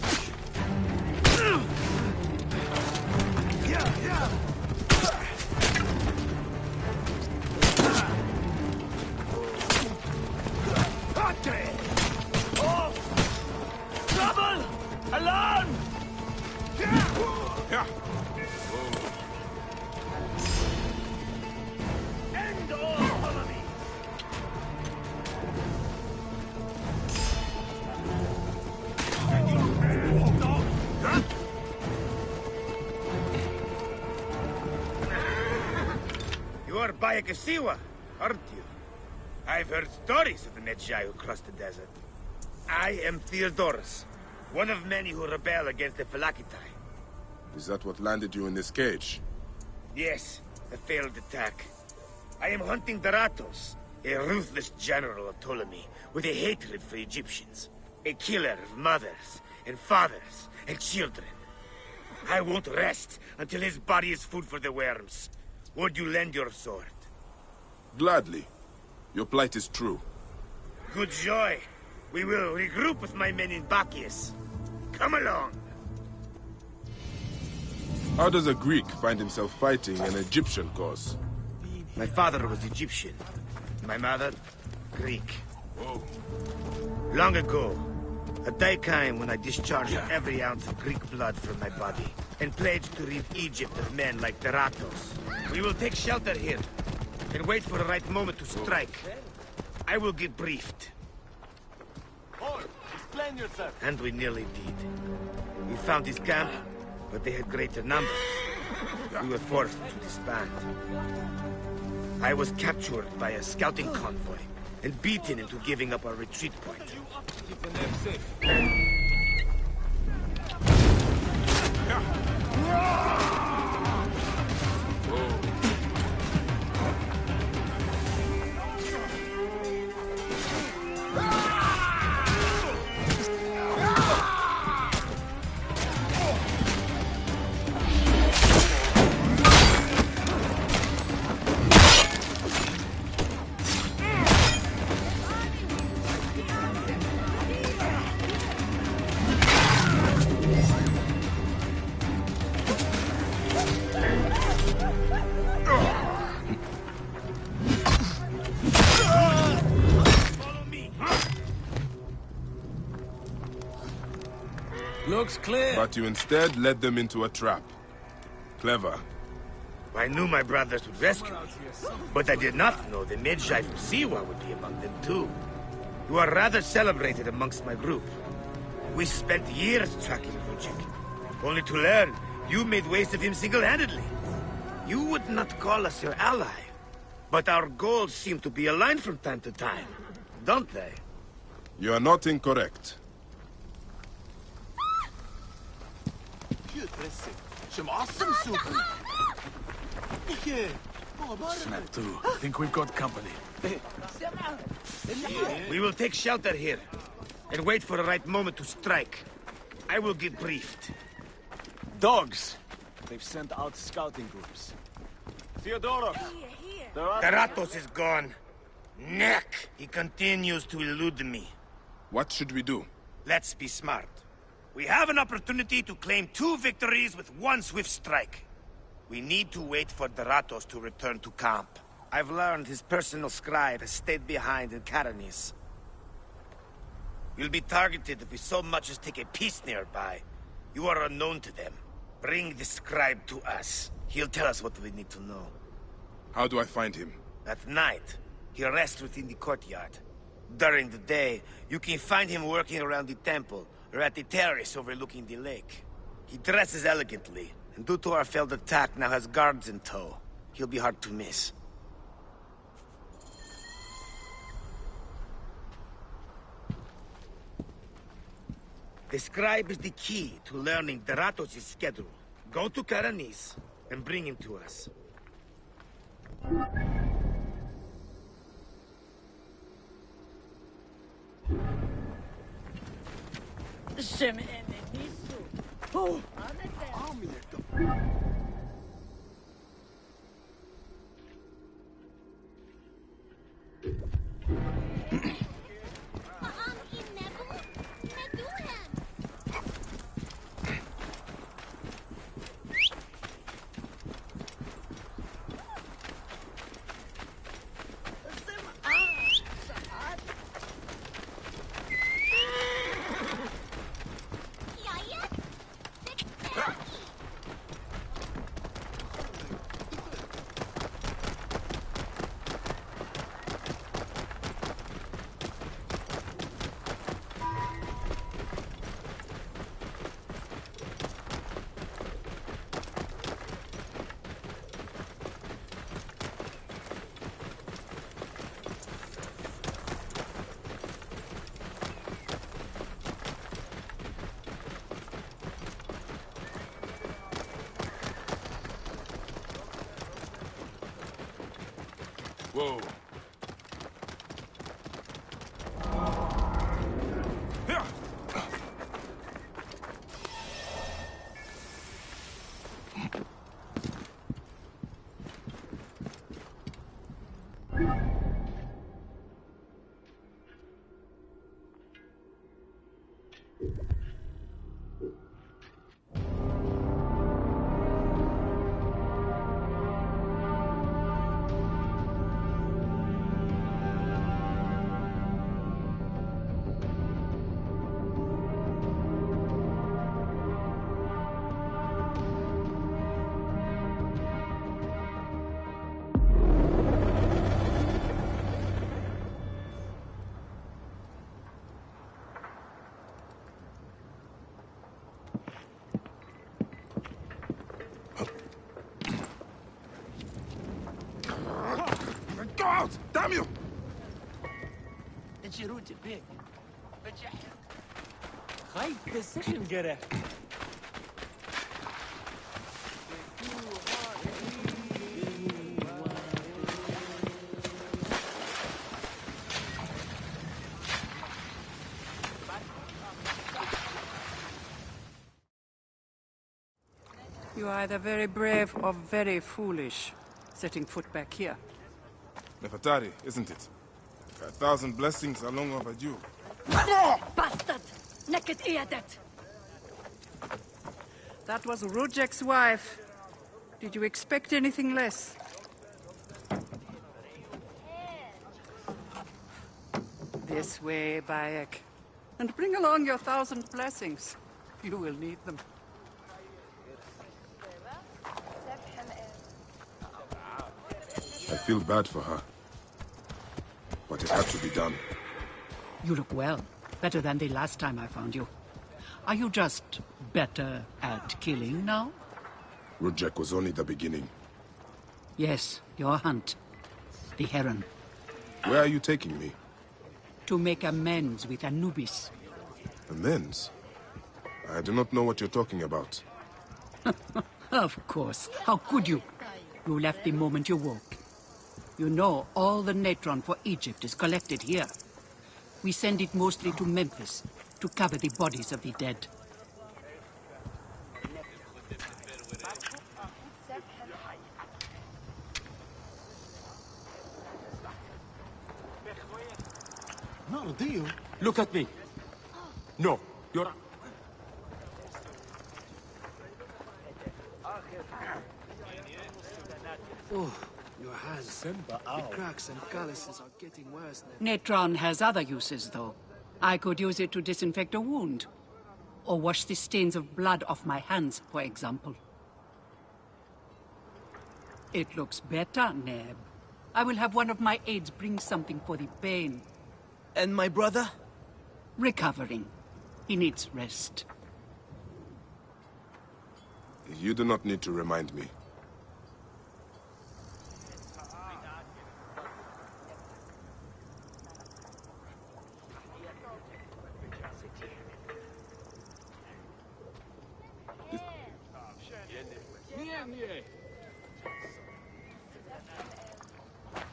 Oh! Trouble! Alarm! End all colony! You are Bayekasiwa, aren't you? I've heard stories of the Medjay who crossed the desert. I am Theodorus, one of many who rebel against the Phylakitai. Is that what landed you in this cage? Yes, a failed attack. I am hunting Daratos, a ruthless general of Ptolemy, with a hatred for Egyptians. A killer of mothers, and fathers, and children. I won't rest until his body is food for the worms. Would you lend your sword? Gladly. Your plight is true. Good joy. We will regroup with my men in Bacchius. Come along. How does a Greek find himself fighting an Egyptian cause? My father was Egyptian. My mother, Greek. Whoa. Long ago, a day came when I discharged every ounce of Greek blood from my body, and pledged to rid Egypt of men like Daratos. We will take shelter here, and wait for the right moment to strike. I will get briefed. Explain yourself. And we nearly did. We found his camp, but they had greater numbers. We were forced to disband. I was captured by a scouting convoy, and beaten into giving up our retreat point. Keep the name safe. Looks clear. But you instead led them into a trap. Clever. I knew my brothers would rescue me, but I did not know the Medjay from Siwa would be among them too. You are rather celebrated amongst my group. We spent years tracking Vujik, only to learn you made waste of him single-handedly. You would not call us your ally, but our goals seem to be aligned from time to time, don't they? You are not incorrect. Snap to. Think we've got company. We will take shelter here, and wait for the right moment to strike. I will get briefed. Dogs! They've sent out scouting groups. Theodoros! Daratos is gone. Neck! He continues to elude me. What should we do? Let's be smart. We have an opportunity to claim 2 victories with 1 swift strike. We need to wait for Daratos to return to camp. I've learned his personal scribe has stayed behind in Caranis. You'll be targeted if we so much as take a piece nearby. You are unknown to them. Bring the scribe to us. He'll tell us what we need to know. How do I find him? At night, he rests within the courtyard. During the day, you can find him working around the temple, or at the terrace overlooking the lake. He dresses elegantly, and due to our failed attack, now has guards in tow. He'll be hard to miss. The scribe is the key to learning Daratos' schedule. Go to Caranis, and bring him to us. Whoa. Go out! Damn you! الجرود بيك خايف بالسجن قرا You are either very brave or very foolish, setting foot back here. Nefertari, isn't it? 1,000 blessings are long overdue. Bastard! Naked Iadet! That was Rujek's wife. Did you expect anything less? This way, Bayek. And bring along your 1,000 blessings. You will need them. I feel bad for her. But it had to be done. You look well. Better than the last time I found you. Are you just better at killing now? Rujek was only the beginning. Yes, your hunt. The heron. Where are you taking me? To make amends with Anubis. Amends? I do not know what you're talking about. Of course. How could you? You left the moment you woke. You know, all the natron for Egypt is collected here. We send it mostly to Memphis, to cover the bodies of the dead. No, do you? Look at me. No, you're... Oh, your hands. The cracks and calluses are getting worse now. Natron has other uses, though. I could use it to disinfect a wound. Or wash the stains of blood off my hands, for example. It looks better, Neb. I will have one of my aides bring something for the pain. And my brother? Recovering. He needs rest. You do not need to remind me.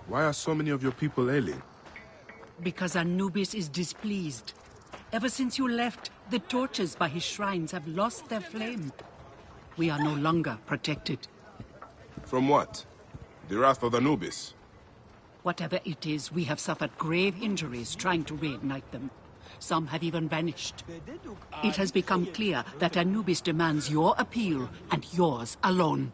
Why are so many of your people ailing? Because Anubis is displeased. Ever since you left, the torches by his shrines have lost their flame. We are no longer protected. From what? The wrath of Anubis? Whatever it is, we have suffered grave injuries trying to reignite them. Some have even vanished. It has become clear that Anubis demands your appeal, and yours alone.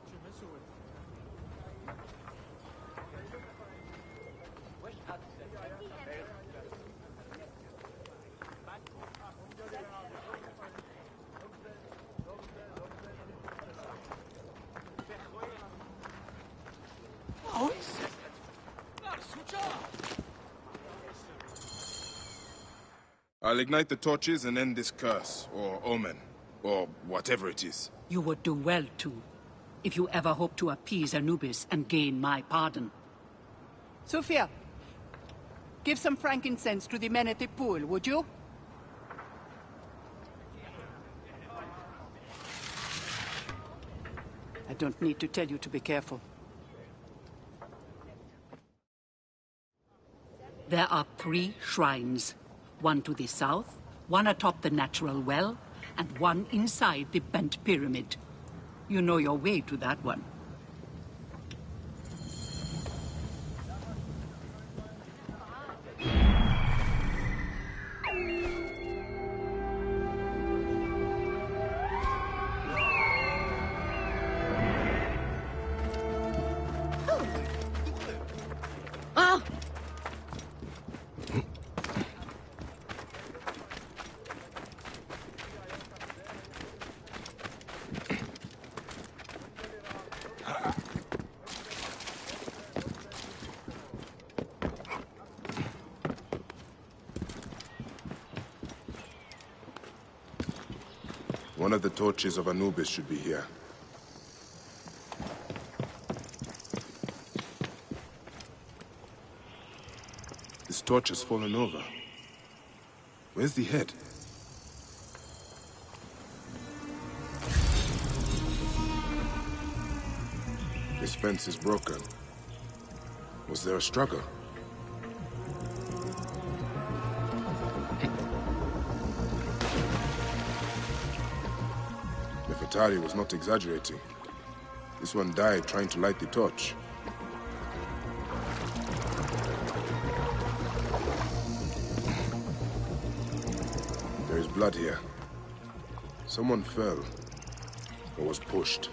I'll ignite the torches and end this curse, or omen, or whatever it is. You would do well to, if you ever hope to appease Anubis and gain my pardon. Sophia, give some frankincense to the men at the pool, would you? I don't need to tell you to be careful. There are 3 shrines. One to the south, one atop the natural well, and one inside the bent pyramid. You know your way to that one. One of the torches of Anubis should be here. This torch has fallen over. Where's the head? This fence is broken. Was there a struggle? Hitabi was not exaggerating. This one died trying to light the torch. There is blood here. Someone fell or was pushed.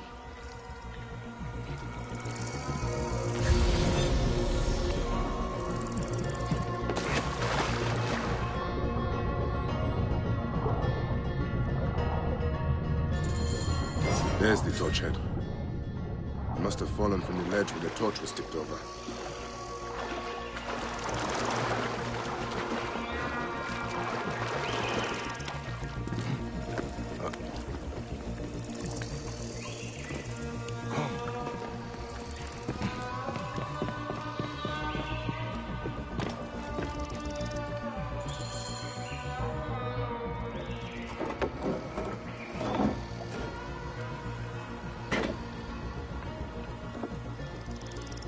There's the torch head. It must have fallen from the ledge where the torch was tipped over.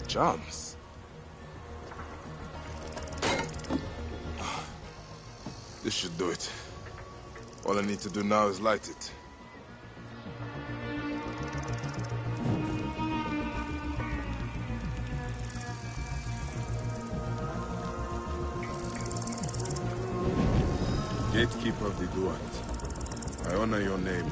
Charms. This should do it. All I need to do now is light it. Gatekeeper of the Duat, I honor your name.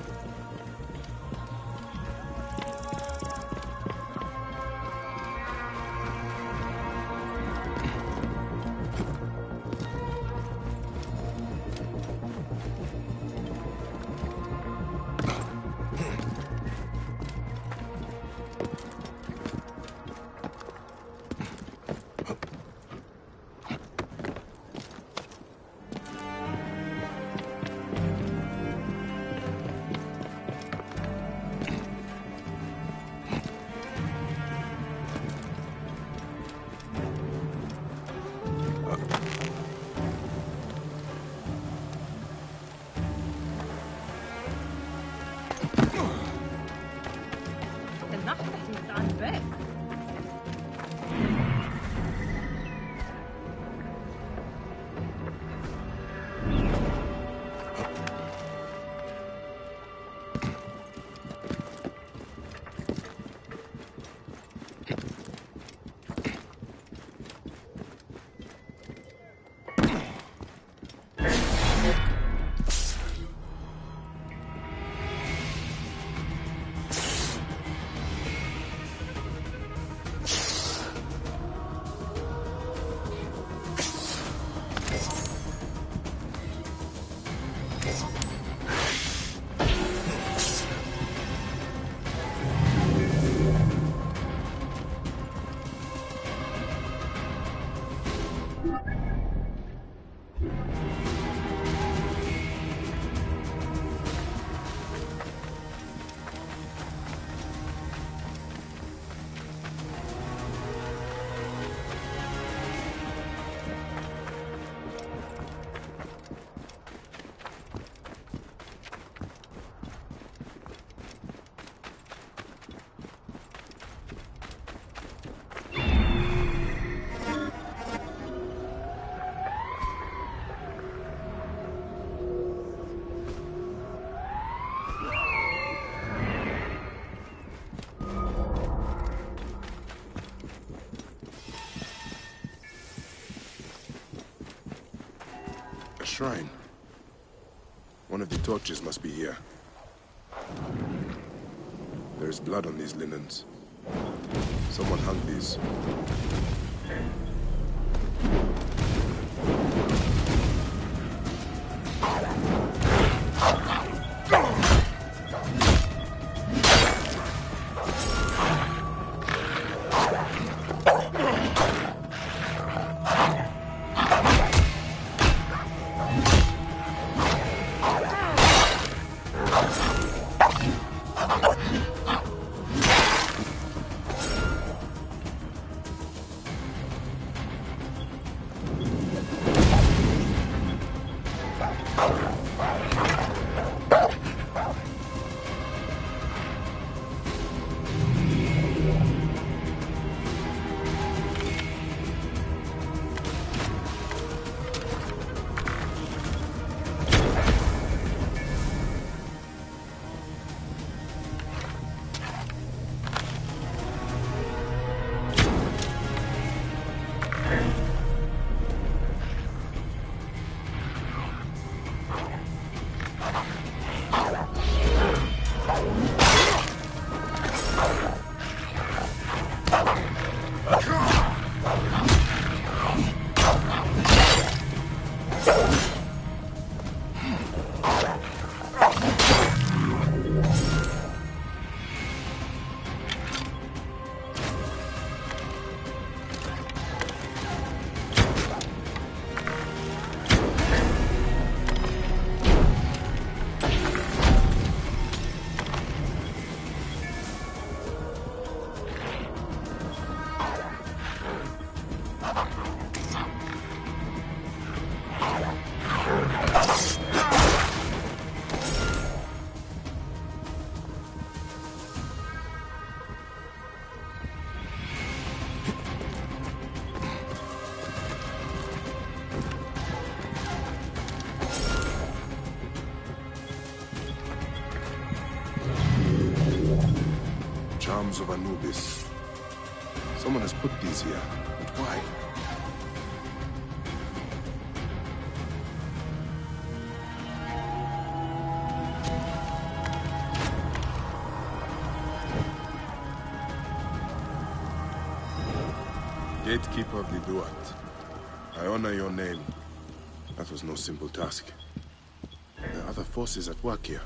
shrine. One of the torches must be here. There is blood on these linens. Someone hung these. Charms of Anubis. Someone has put these here, but why? Gatekeeper of the Duat. I honor your name. That was no simple task. There are other forces at work here.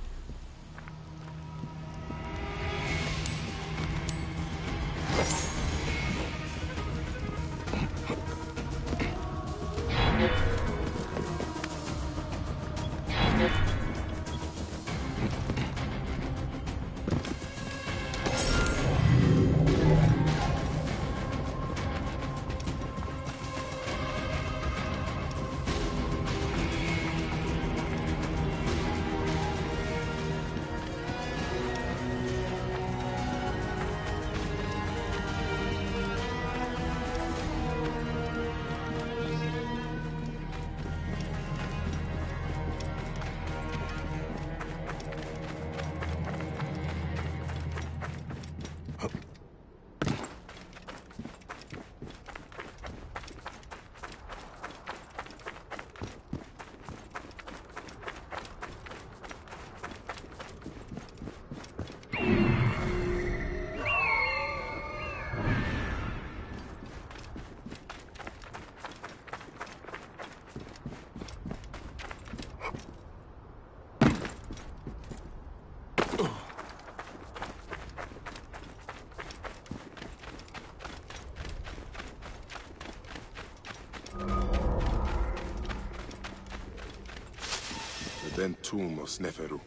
The bent tomb of Sneferu.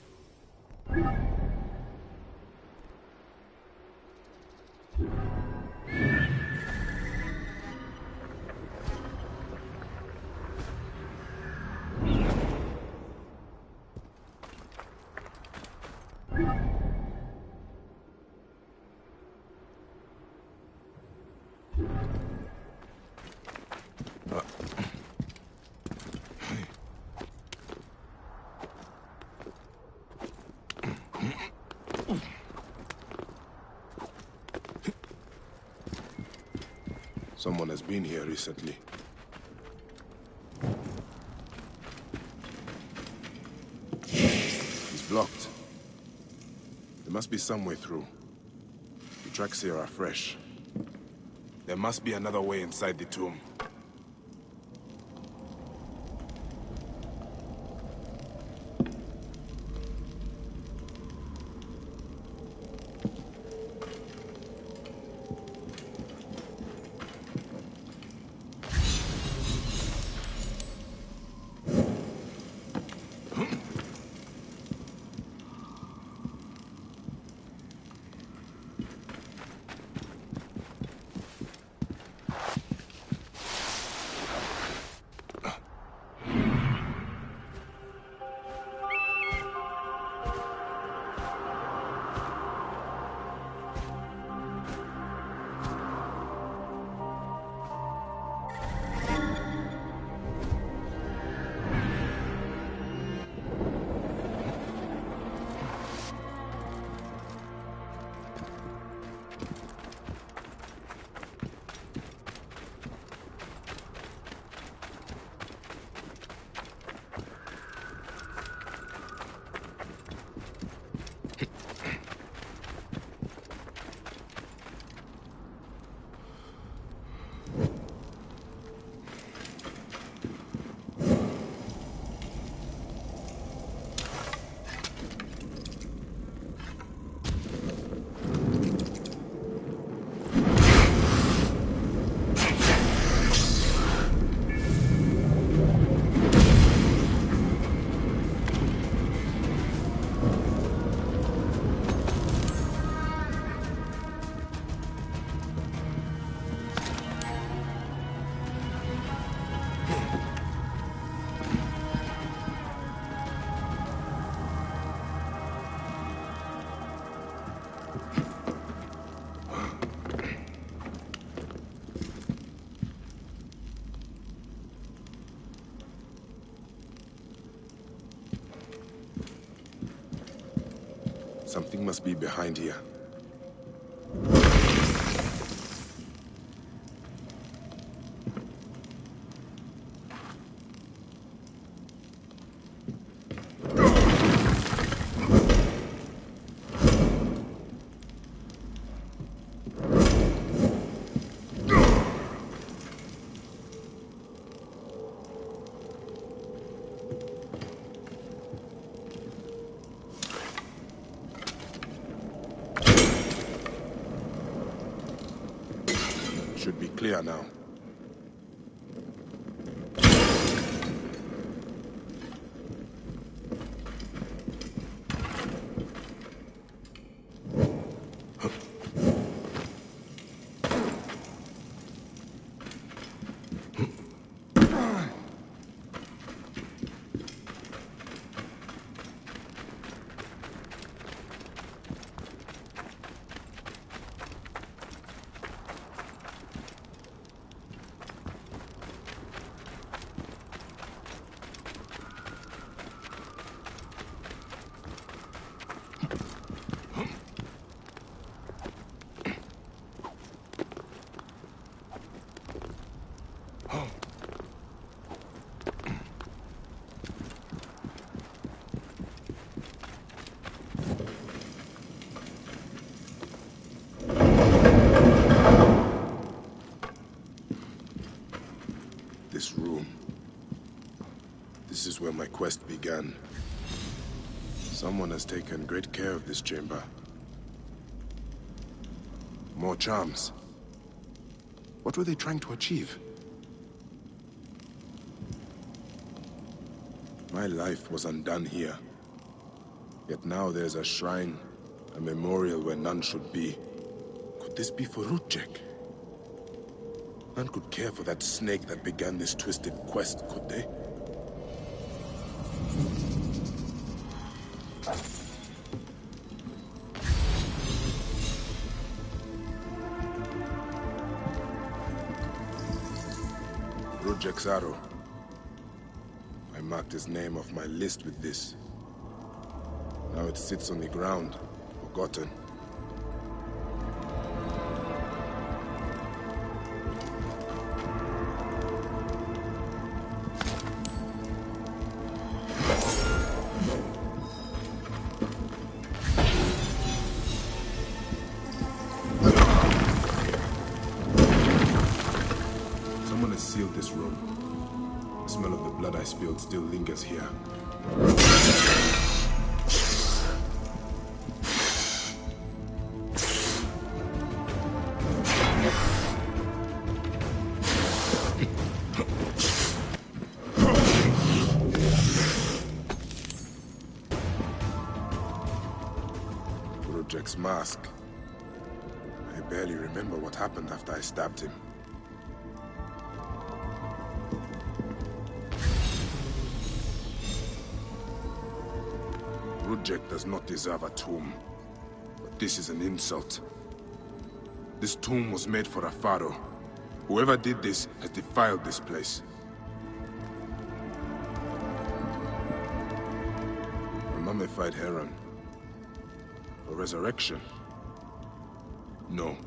Someone has been here recently. blocked. There must be some way through. The tracks here are fresh. There must be another way inside the tomb. Something must be behind here. Should be clear now. This room. This is where my quest began. Someone has taken great care of this chamber. More charms. What were they trying to achieve? My life was undone here. Yet now there's a shrine, a memorial where none should be. Could this be for Rutjek? None could care for that snake that began this twisted quest, could they? Rutjek's arrow. I marked his name off my list with this. Now it sits on the ground, forgotten. blood I spilled still lingers here. Rudjek's mask. I barely remember what happened after I stabbed him. Rudjek does not deserve a tomb, but this is an insult. This tomb was made for a pharaoh. Whoever did this has defiled this place. A mummified heron. For resurrection? No.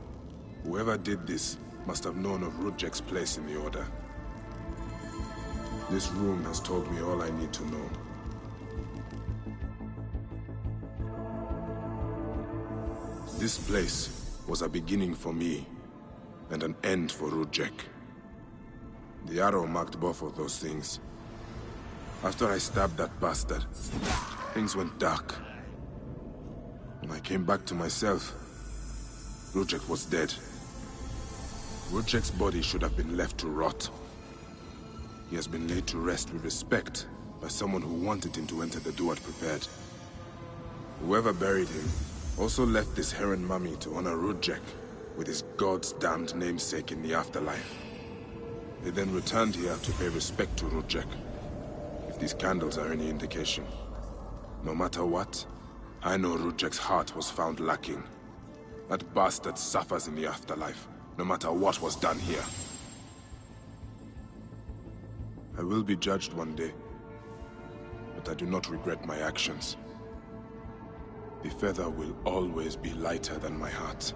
Whoever did this must have known of Rudjek's place in the Order. This room has told me all I need to know. This place was a beginning for me, and an end for Rudjek. The arrow marked both of those things. After I stabbed that bastard, things went dark. When I came back to myself, Rudjek was dead. Rudjek's body should have been left to rot. He has been laid to rest with respect by someone who wanted him to enter the Duat prepared. Whoever buried him also left this heron mummy to honor Rudjek with his god's damned namesake in the afterlife. They then returned here to pay respect to Rudjek, if these candles are any indication. No matter what, I know Rudjek's heart was found lacking. That bastard suffers in the afterlife, no matter what was done here. I will be judged one day, but I do not regret my actions. The feather will always be lighter than my heart.